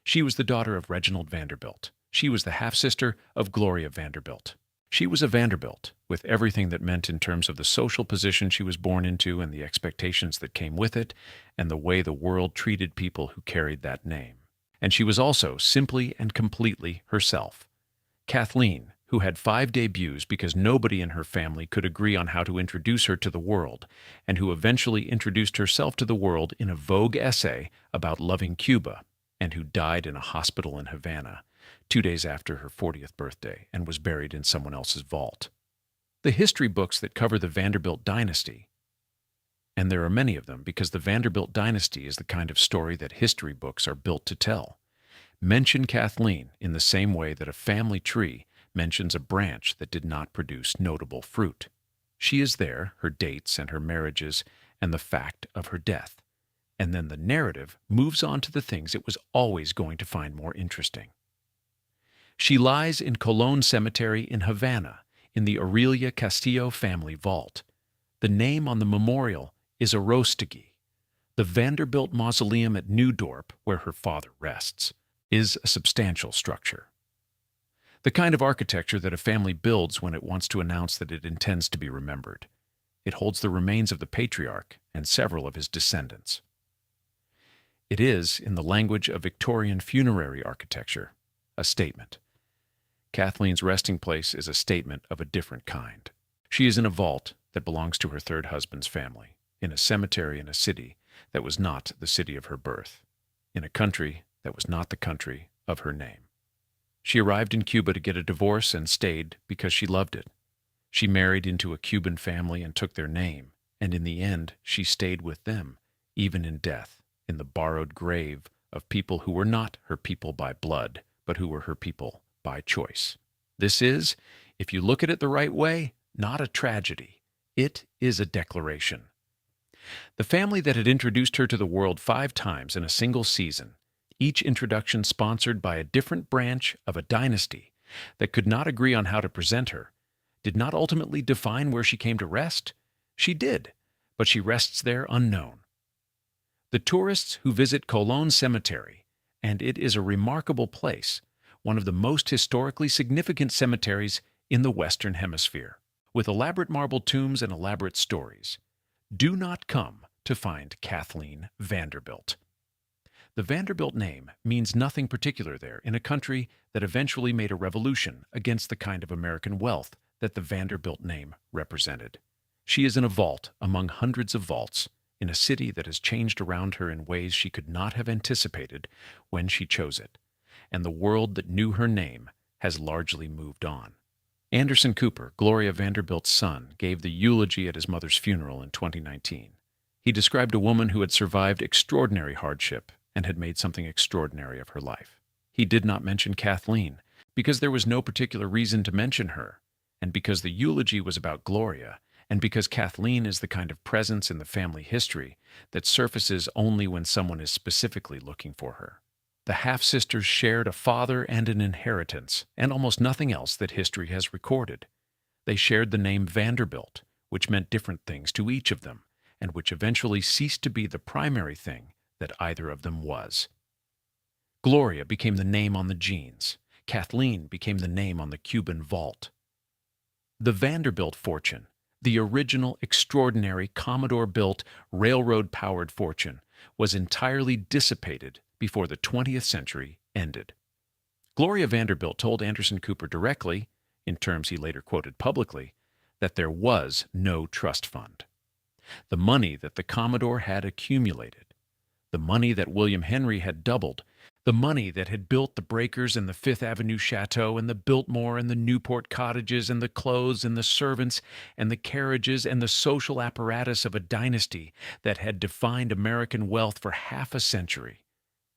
She was the daughter of Reginald Vanderbilt. She was the half-sister of Gloria Vanderbilt. She was a Vanderbilt, with everything that meant in terms of the social position she was born into and the expectations that came with it, and the way the world treated people who carried that name. And she was also simply and completely herself. Cathleen, who had 5 debuts because nobody in her family could agree on how to introduce her to the world, and who eventually introduced herself to the world in a Vogue essay about loving Cuba, and who died in a hospital in Havana 2 days after her 40th birthday and was buried in someone else's vault. The history books that cover the Vanderbilt dynasty, and there are many of them because the Vanderbilt dynasty is the kind of story that history books are built to tell, mention Cathleen in the same way that a family tree mentions a branch that did not produce notable fruit. She is there, her dates and her marriages, and the fact of her death. And then the narrative moves on to the things it was always going to find more interesting. She lies in Colón Cemetery in Havana, in the Aurelia Castillo family vault. The name on the memorial is Arostegui. The Vanderbilt Mausoleum at New Dorp, where her father rests, is a substantial structure. The kind of architecture that a family builds when it wants to announce that it intends to be remembered. It holds the remains of the patriarch and several of his descendants. It is, in the language of Victorian funerary architecture, a statement. Kathleen's resting place is a statement of a different kind. She is in a vault that belongs to her 3rd husband's family, in a cemetery in a city that was not the city of her birth, in a country that was not the country of her name. She arrived in Cuba to get a divorce and stayed because she loved it. She married into a Cuban family and took their name, and in the end she stayed with them, even in death, in the borrowed grave of people who were not her people by blood, but who were her people by choice. This is, if you look at it the right way, not a tragedy. It is a declaration. The family that had introduced her to the world 5 times in a single season, each introduction sponsored by a different branch of a dynasty that could not agree on how to present her, did not ultimately define where she came to rest. She did, but she rests there unknown. The tourists who visit Colón Cemetery, and it is a remarkable place, one of the most historically significant cemeteries in the Western Hemisphere, with elaborate marble tombs and elaborate stories, do not come to find Cathleen Vanderbilt. The Vanderbilt name means nothing particular there in a country that eventually made a revolution against the kind of American wealth that the Vanderbilt name represented. She is in a vault among hundreds of vaults in a city that has changed around her in ways she could not have anticipated when she chose it, and the world that knew her name has largely moved on. Anderson Cooper, Gloria Vanderbilt's son, gave the eulogy at his mother's funeral in 2019. He described a woman who had survived extraordinary hardship and had made something extraordinary of her life. He did not mention Cathleen because there was no particular reason to mention her, and because the eulogy was about Gloria, and because Kathleen is the kind of presence in the family history that surfaces only when someone is specifically looking for her. The half-sisters shared a father and an inheritance, and almost nothing else that history has recorded. They shared the name Vanderbilt, which meant different things to each of them, and which eventually ceased to be the primary thing that either of them was. Gloria became the name on the jeans. Kathleen became the name on the Cuban vault. The Vanderbilt fortune, the original extraordinary Commodore-built, railroad-powered fortune, was entirely dissipated before the 20th century ended. Gloria Vanderbilt told Anderson Cooper directly, in terms he later quoted publicly, that there was no trust fund. The money that the Commodore had accumulated, the money that William Henry had doubled, the money that had built the breakers and the Fifth Avenue Chateau and the Biltmore and the Newport cottages and the clothes and the servants and the carriages and the social apparatus of a dynasty that had defined American wealth for half a century.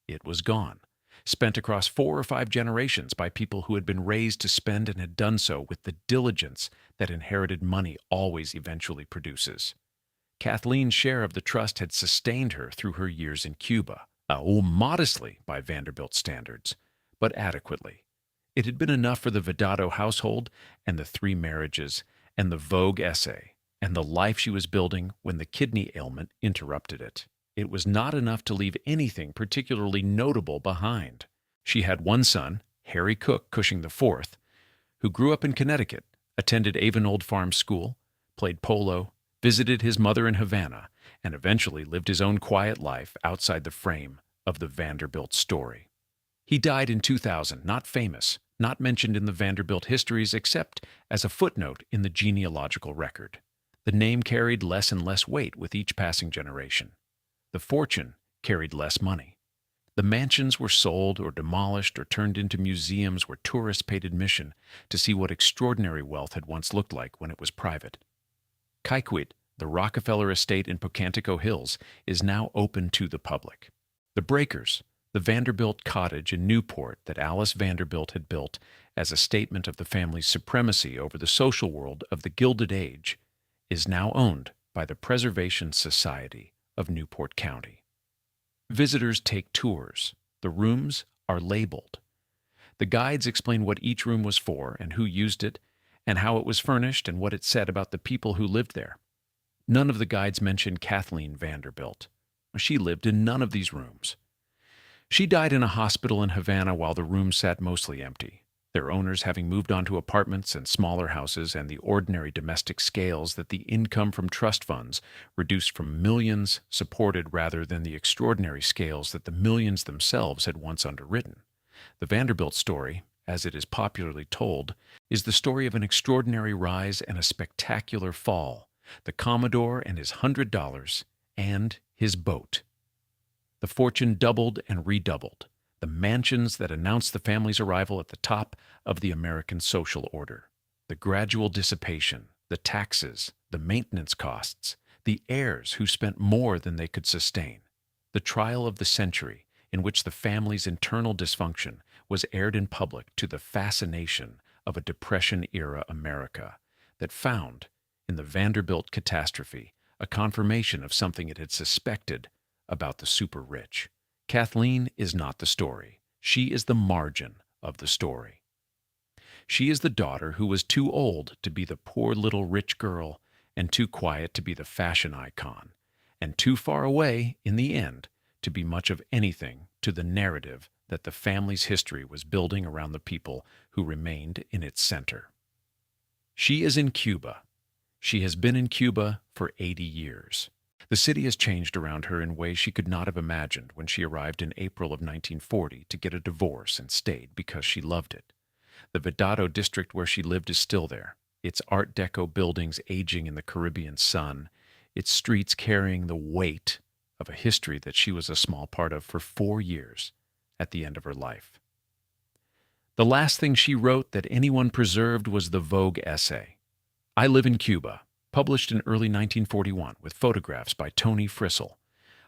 It was gone, spent across 4 or 5 generations by people who had been raised to spend and had done so with the diligence that inherited money always eventually produces. Kathleen's share of the trust had sustained her through her years in Cuba. Modestly by Vanderbilt standards, but adequately. It had been enough for the Vedado household and the 3 marriages and the Vogue essay and the life she was building when the kidney ailment interrupted it. It was not enough to leave anything particularly notable behind. She had one son, Harry Cook Cushing IV, who grew up in Connecticut, attended Avon Old Farm School, played polo, visited his mother in Havana, and eventually lived his own quiet life outside the frame of the Vanderbilt story. He died in 2000, not famous, not mentioned in the Vanderbilt histories except as a footnote in the genealogical record. The name carried less and less weight with each passing generation. The fortune carried less money. The mansions were sold or demolished or turned into museums where tourists paid admission to see what extraordinary wealth had once looked like when it was private. Kykwit, the Rockefeller estate in Pocantico Hills, is now open to the public. The Breakers, the Vanderbilt cottage in Newport that Alice Vanderbilt had built as a statement of the family's supremacy over the social world of the Gilded Age, is now owned by the Preservation Society of Newport County. Visitors take tours. The rooms are labeled. The guides explain what each room was for and who used it, and how it was furnished and what it said about the people who lived there. None of the guides mention Kathleen Vanderbilt. She lived in none of these rooms. She died in a hospital in Havana while the rooms sat mostly empty, their owners having moved on to apartments and smaller houses and the ordinary domestic scales that the income from trust funds reduced from millions supported rather than the extraordinary scales that the millions themselves had once underwritten. The Vanderbilt story, as it is popularly told, is the story of an extraordinary rise and a spectacular fall, the Commodore and his $100, and his boat. The fortune doubled and redoubled, the mansions that announced the family's arrival at the top of the American social order, the gradual dissipation, the taxes, the maintenance costs, the heirs who spent more than they could sustain, the trial of the century in which the family's internal dysfunction was aired in public to the fascination of a Depression-era America that found, in the Vanderbilt catastrophe, a confirmation of something it had suspected about the super-rich. Kathleen is not the story. She is the margin of the story. She is the daughter who was too old to be the poor little rich girl and too quiet to be the fashion icon, and too far away, in the end, to be much of anything to the narrative that the family's history was building around the people who remained in its center. She is in Cuba. She has been in Cuba for 80 years. The city has changed around her in ways she could not have imagined when she arrived in April of 1940 to get a divorce and stayed because she loved it. The Vedado district where she lived is still there, its Art Deco buildings aging in the Caribbean sun, its streets carrying the weight of a history that she was a small part of for 4 years at the end of her life. The last thing she wrote that anyone preserved was the Vogue essay, I Live in Cuba, published in early 1941 with photographs by Tony Frissell,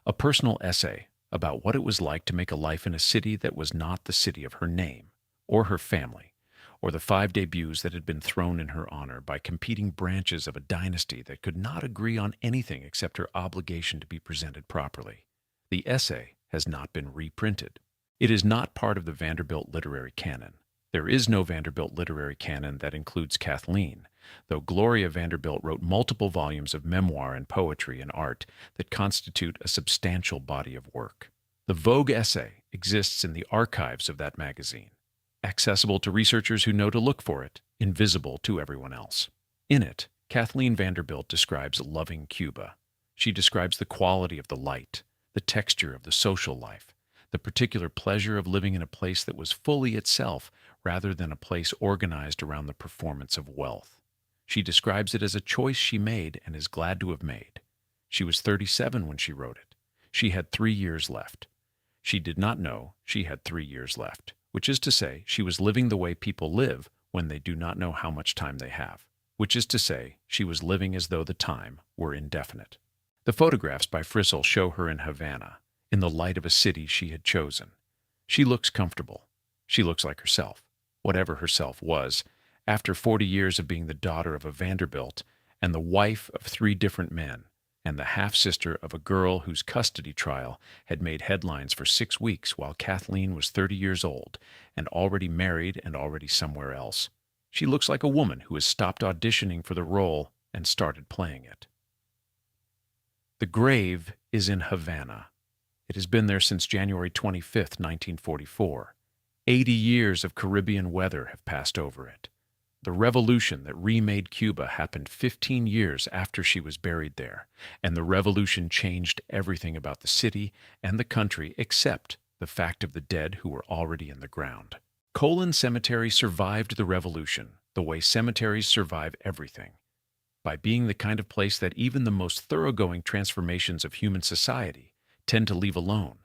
a personal essay about what it was like to make a life in a city that was not the city of her name, or her family, or the 5 debuts that had been thrown in her honor by competing branches of a dynasty that could not agree on anything except her obligation to be presented properly. The essay has not been reprinted. It is not part of the Vanderbilt literary canon. There is no Vanderbilt literary canon that includes Cathleen, though Gloria Vanderbilt wrote multiple volumes of memoir and poetry and art that constitute a substantial body of work. The Vogue essay exists in the archives of that magazine, accessible to researchers who know to look for it, invisible to everyone else. In it, Cathleen Vanderbilt describes loving Cuba. She describes the quality of the light, the texture of the social life, the particular pleasure of living in a place that was fully itself rather than a place organized around the performance of wealth. She describes it as a choice she made and is glad to have made. She was 37 when she wrote it. She had 3 years left. She did not know she had 3 years left, which is to say she was living the way people live when they do not know how much time they have, which is to say she was living as though the time were indefinite. The photographs by Frizzle show her in Havana, in the light of a city she had chosen. She looks comfortable. She looks like herself, whatever herself was, after 40 years of being the daughter of a Vanderbilt and the wife of 3 different men, and the half-sister of a girl whose custody trial had made headlines for 6 weeks while Cathleen was 30 years old and already married and already somewhere else. She looks like a woman who has stopped auditioning for the role and started playing it. The grave is in Havana. It has been there since January 25, 1944. 80 years of Caribbean weather have passed over it. The revolution that remade Cuba happened 15 years after she was buried there, and the revolution changed everything about the city and the country except the fact of the dead who were already in the ground. Colon Cemetery survived the revolution the way cemeteries survive everything, by being the kind of place that even the most thoroughgoing transformations of human society tend to leave alone.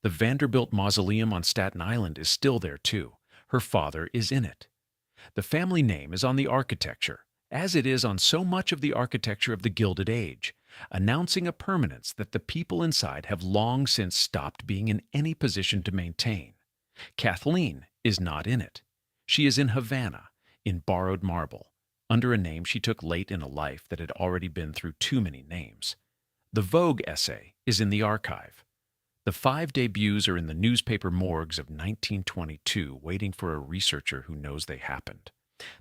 The Vanderbilt Mausoleum on Staten Island is still there too. Her father is in it. The family name is on the architecture, as it is on so much of the architecture of the Gilded Age, announcing a permanence that the people inside have long since stopped being in any position to maintain. Cathleen is not in it. She is in Havana, in borrowed marble, under a name she took late in a life that had already been through too many names. The Vogue essay is in the archive. The 5 debuts are in the newspaper morgues of 1922, waiting for a researcher who knows they happened.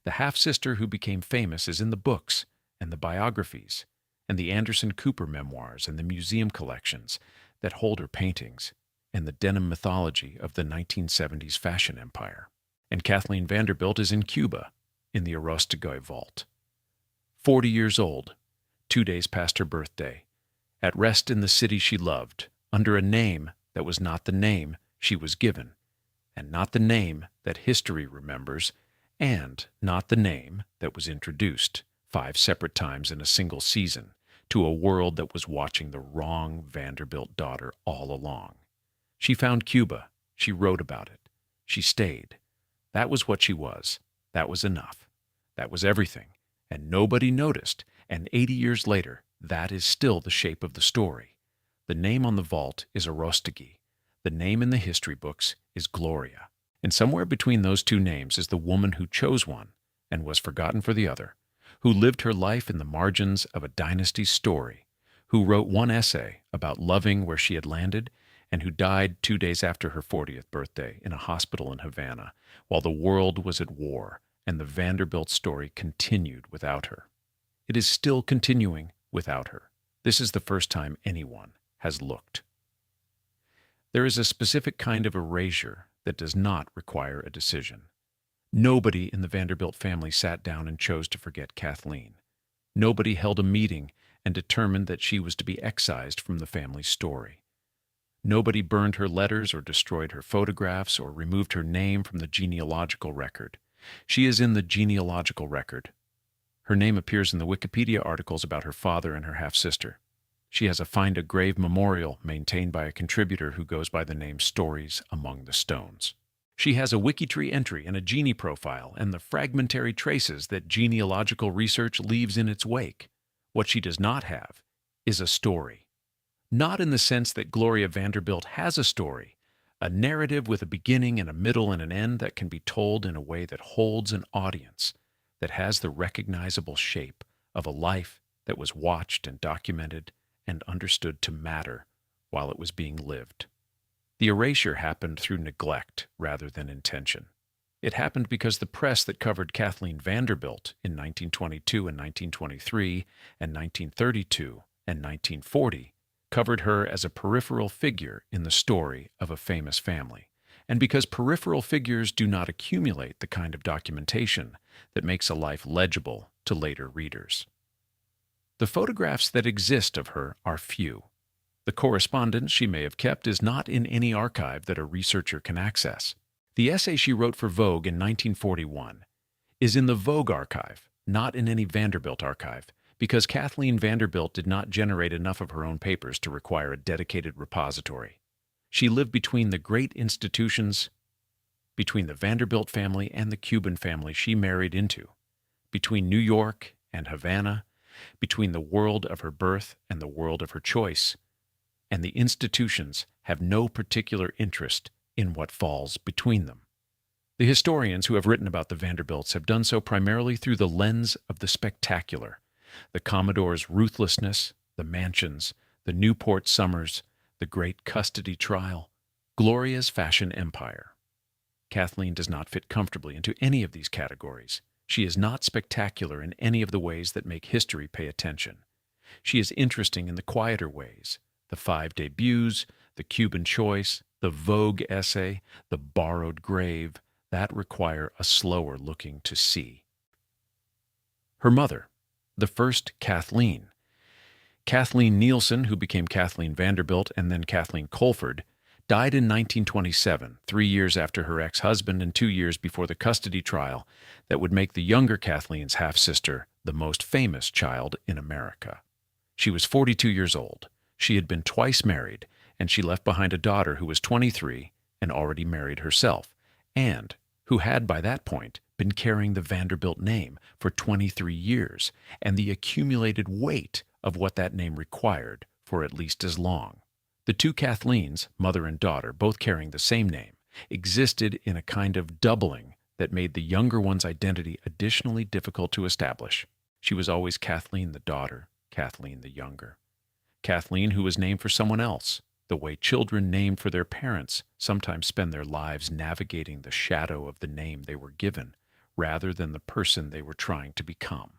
The half-sister who became famous is in the books and the biographies and the Anderson Cooper memoirs and the museum collections that hold her paintings and the denim mythology of the 1970s fashion empire. And Cathleen Vanderbilt is in Cuba, in the Arostegui vault. 40 years old, 2 days past her birthday, at rest in the city she loved, under a name that was not the name she was given, and not the name that history remembers, and not the name that was introduced 5 separate times in a single season to a world that was watching the wrong Vanderbilt daughter all along. She found Cuba. She wrote about it. She stayed. That was what she was. That was enough. That was everything. And nobody noticed. And 80 years later, that is still the shape of the story. The name on the vault is Arostegui. The name in the history books is Gloria. And somewhere between those 2 names is the woman who chose one and was forgotten for the other, who lived her life in the margins of a dynasty's story, who wrote one essay about loving where she had landed, and who died 2 days after her 40th birthday in a hospital in Havana, while the world was at war and the Vanderbilt story continued without her. It is still continuing without her. This is the first time anyone has looked. There is a specific kind of erasure that does not require a decision. Nobody in the Vanderbilt family sat down and chose to forget Cathleen. Nobody held a meeting and determined that she was to be excised from the family story. Nobody burned her letters or destroyed her photographs or removed her name from the genealogical record. She is in the genealogical record. Her name appears in the Wikipedia articles about her father and her half-sister. She has a Find a Grave memorial maintained by a contributor who goes by the name Stories Among the Stones. She has a Wikitree entry and a genie profile and the fragmentary traces that genealogical research leaves in its wake. What she does not have is a story. Not in the sense that Gloria Vanderbilt has a story, A narrative with a beginning and a middle and an end that can be told in a way that holds an audience, that has the recognizable shape of a life that was watched and documented and understood to matter while it was being lived. The erasure happened through neglect rather than intention. It happened because the press that covered Cathleen Vanderbilt in 1922 and 1923 and 1932 and 1940 covered her as a peripheral figure in the story of a famous family, and because peripheral figures do not accumulate the kind of documentation that makes a life legible to later readers. The photographs that exist of her are few. The correspondence she may have kept is not in any archive that a researcher can access. The essay she wrote for Vogue in 1941 is in the Vogue archive, not in any Vanderbilt archive, because Cathleen Vanderbilt did not generate enough of her own papers to require a dedicated repository. She lived between the great institutions, between the Vanderbilt family and the Cuban family she married into, between New York and Havana, between the world of her birth and the world of her choice, and the institutions have no particular interest in what falls between them. The historians who have written about the Vanderbilts have done so primarily through the lens of the spectacular, the Commodore's ruthlessness, the mansions, the Newport summers, the great custody trial, Gloria's fashion empire. Cathleen does not fit comfortably into any of these categories. She is not spectacular in any of the ways that make history pay attention. She is interesting in the quieter ways, the 5 debuts, the Cuban choice, the Vogue essay, the borrowed grave, that require a slower looking to see. Her mother, the first Kathleen Nielsen, who became Cathleen Vanderbilt and then Kathleen Colford, died in 1927, 3 years after her ex-husband and 2 years before the custody trial that would make the younger Kathleen's half-sister the most famous child in America. She was 42 years old. She had been twice married, and she left behind a daughter who was 23 and already married herself, and who had by that point been carrying the Vanderbilt name for 23 years and the accumulated weight of what that name required for at least as long. The two Kathleens, mother and daughter, both carrying the same name, existed in a kind of doubling that made the younger one's identity additionally difficult to establish. She was always Kathleen the daughter, Kathleen the younger. Kathleen who was named for someone else, the way children named for their parents sometimes spend their lives navigating the shadow of the name they were given, rather than the person they were trying to become.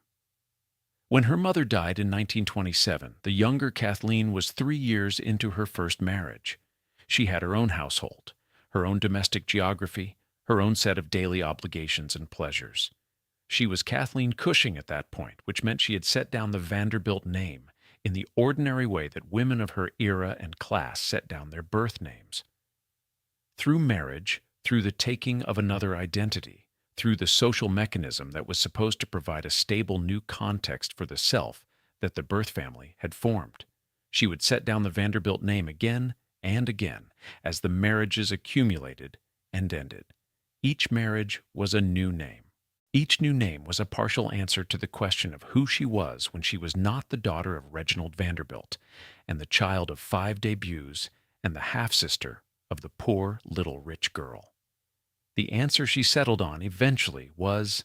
When her mother died in 1927, the younger Kathleen was 3 years into her first marriage. She had her own household, her own domestic geography, her own set of daily obligations and pleasures. She was Kathleen Cushing at that point, which meant she had set down the Vanderbilt name in the ordinary way that women of her era and class set down their birth names. Through marriage, through the taking of another identity, through the social mechanism that was supposed to provide a stable new context for the self that the birth family had formed, she would set down the Vanderbilt name again and again as the marriages accumulated and ended. Each marriage was a new name. Each new name was a partial answer to the question of who she was when she was not the daughter of Reginald Vanderbilt and the child of 5 debuts and the half-sister of the poor little rich girl. The answer she settled on eventually was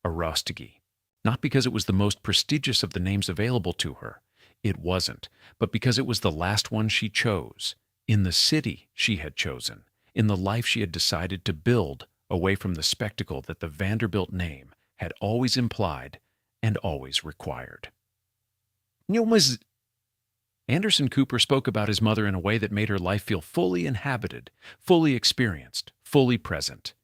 Arostegui, not because it was the most prestigious of the names available to her. It wasn't, but because it was the last one she chose, in the city she had chosen, in the life she had decided to build away from the spectacle that the Vanderbilt name had always implied and always required. Anderson Cooper spoke about his mother in a way that made her life feel fully inhabited, fully experienced, fully present.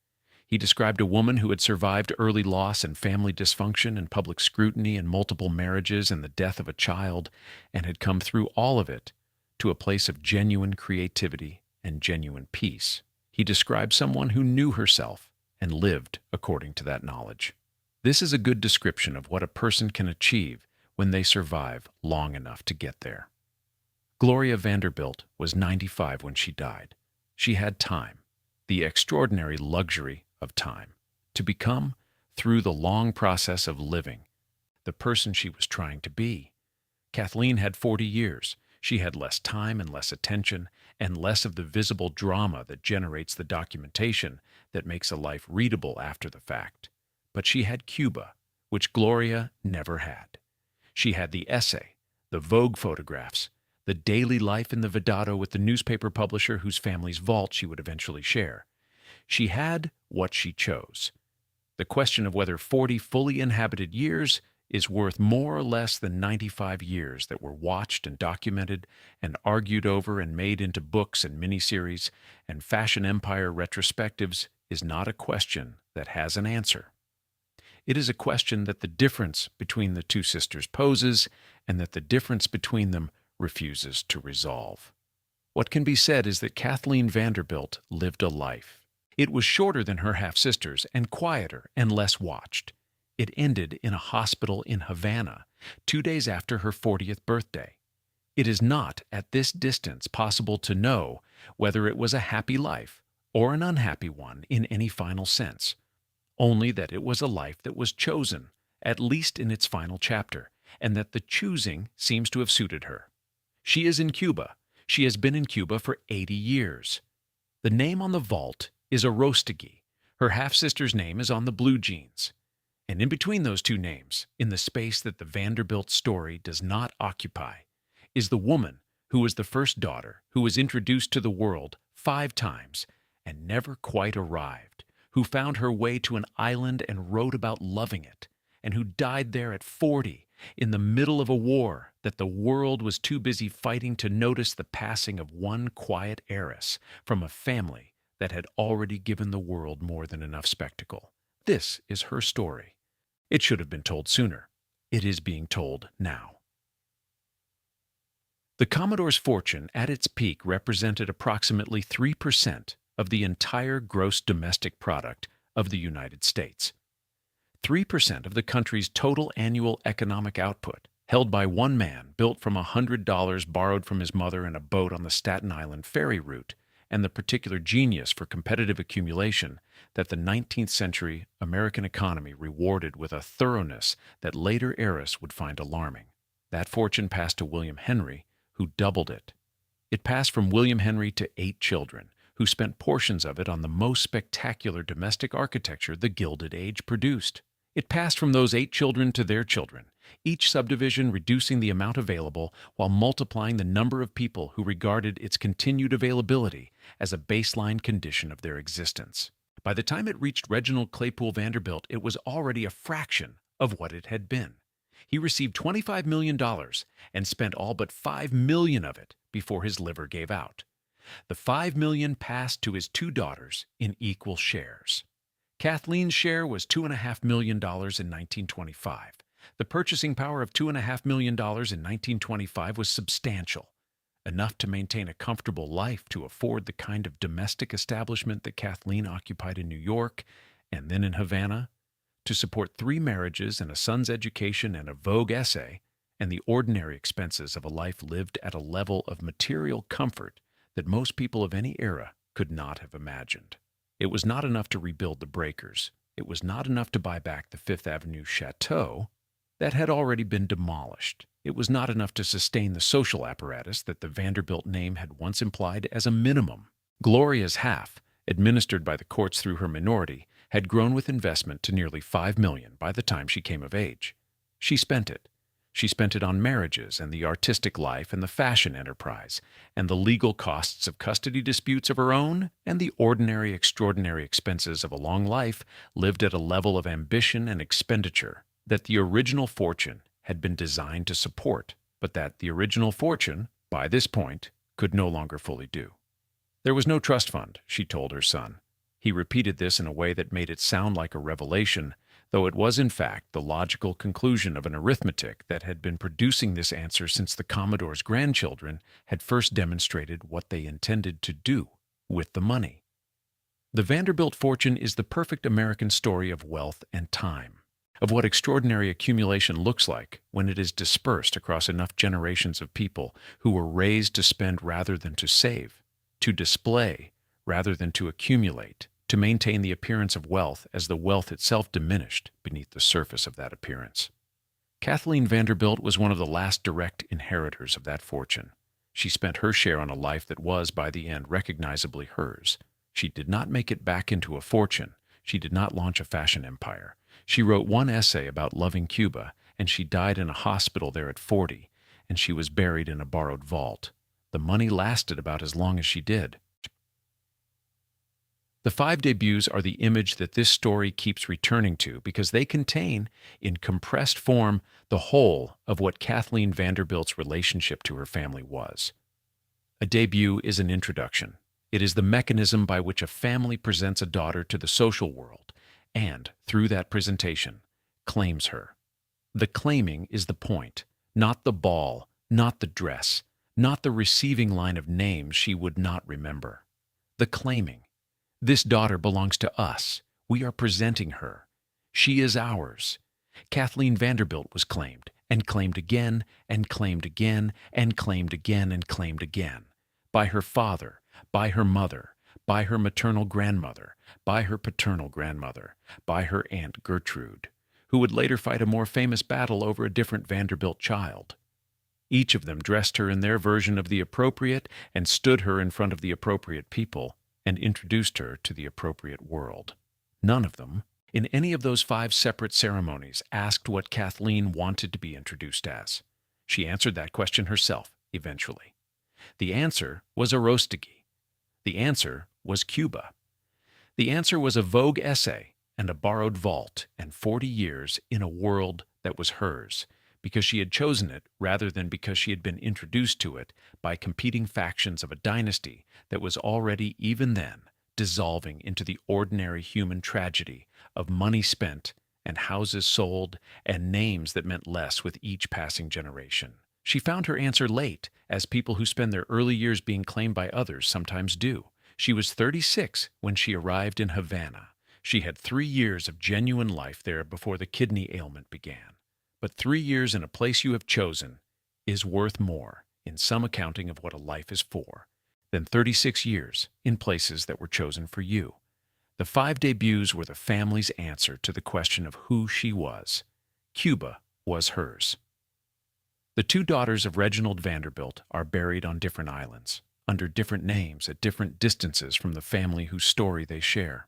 He described a woman who had survived early loss and family dysfunction and public scrutiny and multiple marriages and the death of a child, and had come through all of it to a place of genuine creativity and genuine peace. He described someone who knew herself and lived according to that knowledge. This is a good description of what a person can achieve when they survive long enough to get there. Gloria Vanderbilt was 95 when she died. She had time, the extraordinary luxury of time, to become, through the long process of living, the person she was trying to be. Kathleen had 40 years. She had less time and less attention, and less of the visible drama that generates the documentation that makes a life readable after the fact. But she had Cuba, which Gloria never had. She had the essay, the Vogue photographs, the daily life in the Vedado with the newspaper publisher whose family's vault she would eventually share. She had what she chose. The question of whether 40 fully inhabited years is worth more or less than 95 years that were watched and documented and argued over and made into books and miniseries and fashion empire retrospectives is not a question that has an answer. It is a question that the difference between the two sisters poses and that the difference between them refuses to resolve. What can be said is that Cathleen Vanderbilt lived a life. It was shorter than her half-sisters and quieter and less watched. It ended in a hospital in Havana 2 days after her 40th birthday. It is not, at this distance, possible to know whether it was a happy life or an unhappy one in any final sense, only that it was a life that was chosen, at least in its final chapter, and that the choosing seems to have suited her. She is in Cuba. She has been in Cuba for 80 years. The name on the vault is Arostegui. Her half-sister's name is on the blue jeans. And in between those two names, in the space that the Vanderbilt story does not occupy, is the woman who was the first daughter, who was introduced to the world 5 times and never quite arrived, who found her way to an island and wrote about loving it, and who died there at 40 in the middle of a war that the world was too busy fighting to notice the passing of one quiet heiress from a family that had already given the world more than enough spectacle. This is her story. It should have been told sooner. It is being told now. The Commodore's fortune at its peak represented approximately 3% of the entire gross domestic product of the United States. 3% of the country's total annual economic output, held by one man, built from $100 borrowed from his mother in a boat on the Staten Island ferry route, and the particular genius for competitive accumulation that the 19th century American economy rewarded with a thoroughness that later Heiress would find alarming. That fortune passed to William Henry, who doubled it. It passed from William Henry to 8 children, who spent portions of it on the most spectacular domestic architecture the Gilded Age produced. It passed from those 8 children to their children, each subdivision reducing the amount available while multiplying the number of people who regarded its continued availability as a baseline condition of their existence. By the time it reached Reginald Claypool Vanderbilt, it was already a fraction of what it had been. He received $25 million and spent all but $5 million of it before his liver gave out. The $5 million passed to his 2 daughters in equal shares. Kathleen's share was $2.5 million in 1925. The purchasing power of $2.5 million in 1925 was substantial, enough to maintain a comfortable life to afford the kind of domestic establishment that Cathleen occupied in New York and then in Havana, to support 3 marriages and a son's education and a Vogue essay, and the ordinary expenses of a life lived at a level of material comfort that most people of any era could not have imagined. It was not enough to rebuild the breakers. It was not enough to buy back the Fifth Avenue chateau that had already been demolished. It was not enough to sustain the social apparatus that the Vanderbilt name had once implied as a minimum. Gloria's half, administered by the courts through her minority, had grown with investment to nearly $5 million by the time she came of age. She spent it. She spent it on marriages and the artistic life and the fashion enterprise and the legal costs of custody disputes of her own and the ordinary extraordinary expenses of a long life lived at a level of ambition and expenditure that the original fortune had been designed to support, but that the original fortune, by this point, could no longer fully do. There was no trust fund, she told her son. He repeated this in a way that made it sound like a revelation, though it was in fact the logical conclusion of an arithmetic that had been producing this answer since the Commodore's grandchildren had first demonstrated what they intended to do with the money. The Vanderbilt fortune is the perfect American story of wealth and time, of what extraordinary accumulation looks like when it is dispersed across enough generations of people who were raised to spend rather than to save, to display rather than to accumulate, to maintain the appearance of wealth as the wealth itself diminished beneath the surface of that appearance. Cathleen Vanderbilt was one of the last direct inheritors of that fortune. She spent her share on a life that was, by the end, recognizably hers. She did not make it back into a fortune. She did not launch a fashion empire. She wrote one essay about loving Cuba, and she died in a hospital there at 40, and she was buried in a borrowed vault. The money lasted about as long as she did. The 5 debuts are the image that this story keeps returning to because they contain, in compressed form, the whole of what Cathleen Vanderbilt's relationship to her family was. A debut is an introduction. It is the mechanism by which a family presents a daughter to the social world and, through that presentation, claims her. The claiming is the point, not the ball, not the dress, not the receiving line of names she would not remember. The claiming. This daughter belongs to us. We are presenting her. She is ours. Cathleen Vanderbilt was claimed, and claimed again, and claimed again, and claimed again, and claimed again. By her father, by her mother, by her maternal grandmother, by her paternal grandmother, by her Aunt Gertrude, who would later fight a more famous battle over a different Vanderbilt child. Each of them dressed her in their version of the appropriate and stood her in front of the appropriate people and introduced her to the appropriate world. None of them, in any of those 5 separate ceremonies, asked what Cathleen wanted to be introduced as. She answered that question herself, eventually. The answer was Arostegui. The answer was Cuba. The answer was a Vogue essay and a borrowed vault and 40 years in a world that was hers, because she had chosen it rather than because she had been introduced to it by competing factions of a dynasty that was already, even then, dissolving into the ordinary human tragedy of money spent and houses sold and names that meant less with each passing generation. She found her answer late, as people who spend their early years being claimed by others sometimes do. She was 36 when she arrived in Havana. She had 3 years of genuine life there before the kidney ailment began. But 3 years in a place you have chosen is worth more, in some accounting of what a life is for, than 36 years in places that were chosen for you. The 5 debuts were the family's answer to the question of who she was. Cuba was hers. The 2 daughters of Reginald Vanderbilt are buried on different islands, under different names at different distances from the family whose story they share.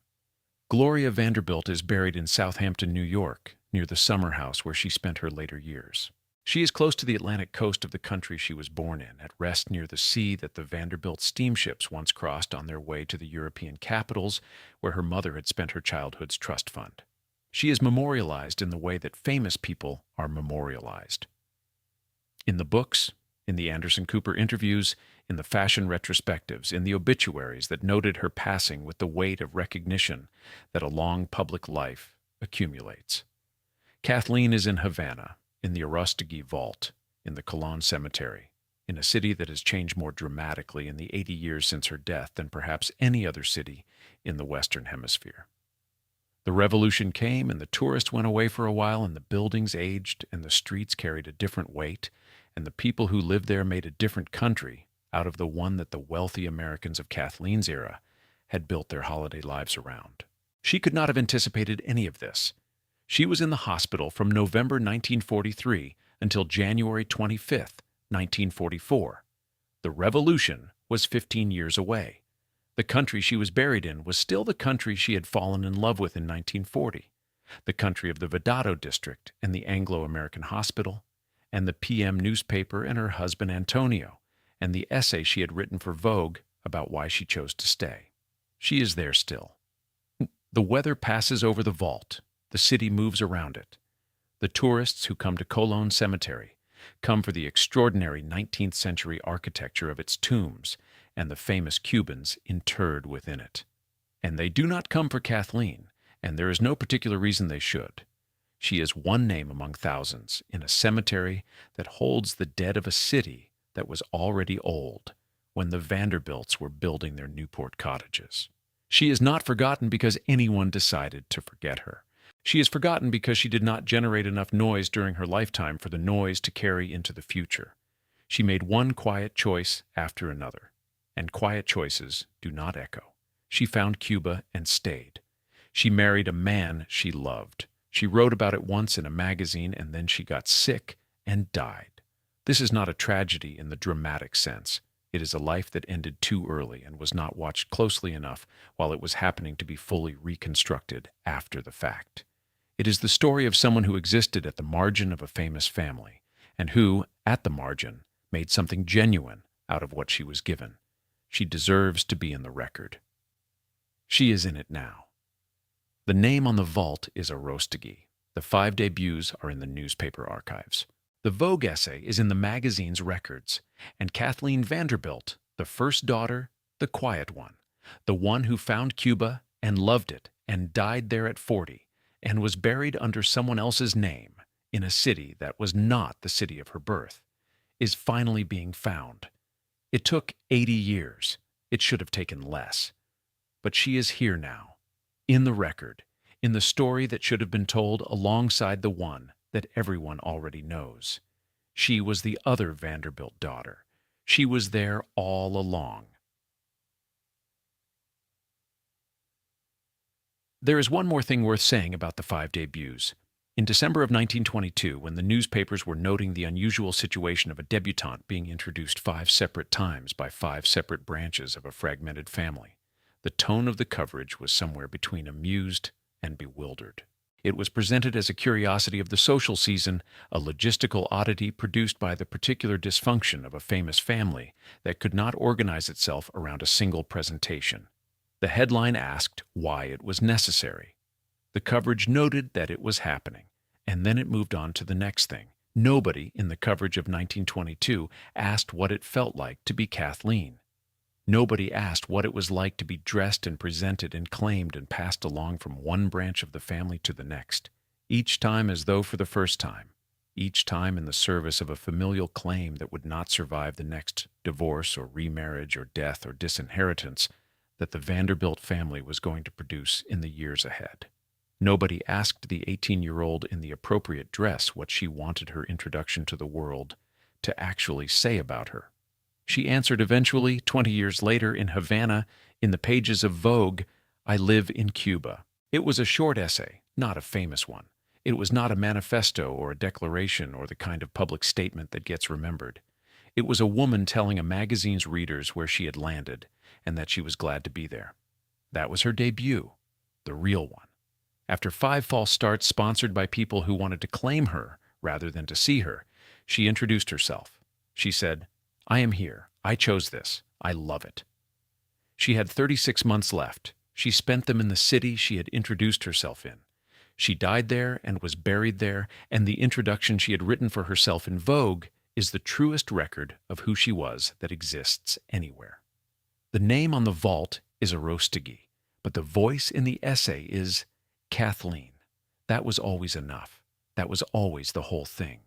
Gloria Vanderbilt is buried in Southampton, New York, near the summer house where she spent her later years. She is close to the Atlantic coast of the country she was born in, at rest near the sea that the Vanderbilt steamships once crossed on their way to the European capitals where her mother had spent her childhood's trust fund. She is memorialized in the way that famous people are memorialized. In the books, in the Anderson Cooper interviews, in the fashion retrospectives, in the obituaries that noted her passing with the weight of recognition that a long public life accumulates. Cathleen is in Havana, in the Arostegui vault, in the Colon Cemetery, in a city that has changed more dramatically in the 80 years since her death than perhaps any other city in the Western Hemisphere. The revolution came, and the tourists went away for a while, and the buildings aged, and the streets carried a different weight, and the people who lived there made a different country out of the one that the wealthy Americans of Kathleen's era had built their holiday lives around. She could not have anticipated any of this. She was in the hospital from November 1943 until January 25, 1944. The revolution was 15 years away. The country she was buried in was still the country she had fallen in love with in 1940, the country of the Vedado district and the Anglo-American hospital, and the PM newspaper and her husband Antonio, and the essay she had written for Vogue about why she chose to stay. She is there still. The weather passes over the vault. The city moves around it. The tourists who come to Colon Cemetery come for the extraordinary 19th century architecture of its tombs and the famous Cubans interred within it. And they do not come for Cathleen, and there is no particular reason they should. She is one name among thousands in a cemetery that holds the dead of a city that was already old when the Vanderbilts were building their Newport cottages. She is not forgotten because anyone decided to forget her. She is forgotten because she did not generate enough noise during her lifetime for the noise to carry into the future. She made one quiet choice after another, and quiet choices do not echo. She found Cuba and stayed. She married a man she loved. She wrote about it once in a magazine, and then she got sick and died. This is not a tragedy in the dramatic sense. It is a life that ended too early and was not watched closely enough while it was happening to be fully reconstructed after the fact. It is the story of someone who existed at the margin of a famous family, and who, at the margin, made something genuine out of what she was given. She deserves to be in the record. She is in it now. The name on the vault is Arostegui. The 5 debuts are in the newspaper archives. The Vogue essay is in the magazine's records, and Cathleen Vanderbilt, the first daughter, the quiet one, the one who found Cuba and loved it and died there at 40 and was buried under someone else's name in a city that was not the city of her birth, is finally being found. It took 80 years. It should have taken less. But she is here now, in the record, in the story that should have been told alongside the one that everyone already knows. She was the other Vanderbilt daughter. She was there all along. There is one more thing worth saying about the 5 debuts. In December of 1922, when the newspapers were noting the unusual situation of a debutante being introduced 5 separate times by 5 separate branches of a fragmented family, the tone of the coverage was somewhere between amused and bewildered. It was presented as a curiosity of the social season, a logistical oddity produced by the particular dysfunction of a famous family that could not organize itself around a single presentation. The headline asked why it was necessary. The coverage noted that it was happening, and then it moved on to the next thing. Nobody in the coverage of 1922 asked what it felt like to be Cathleen. Nobody asked what it was like to be dressed and presented and claimed and passed along from one branch of the family to the next, each time as though for the first time, each time in the service of a familial claim that would not survive the next divorce or remarriage or death or disinheritance that the Vanderbilt family was going to produce in the years ahead. Nobody asked the 18-year-old in the appropriate dress what she wanted her introduction to the world to actually say about her. She answered eventually, 20 years later, in Havana, in the pages of Vogue, "I live in Cuba." It was a short essay, not a famous one. It was not a manifesto or a declaration or the kind of public statement that gets remembered. It was a woman telling a magazine's readers where she had landed and that she was glad to be there. That was her debut, the real one. After 5 false starts sponsored by people who wanted to claim her rather than to see her, she introduced herself. She said, "I am here. I chose this. I love it." She had 36 months left. She spent them in the city she had introduced herself in. She died there and was buried there, and the introduction she had written for herself in Vogue is the truest record of who she was that exists anywhere. The name on the vault is Arostegui, but the voice in the essay is Cathleen. That was always enough. That was always the whole thing.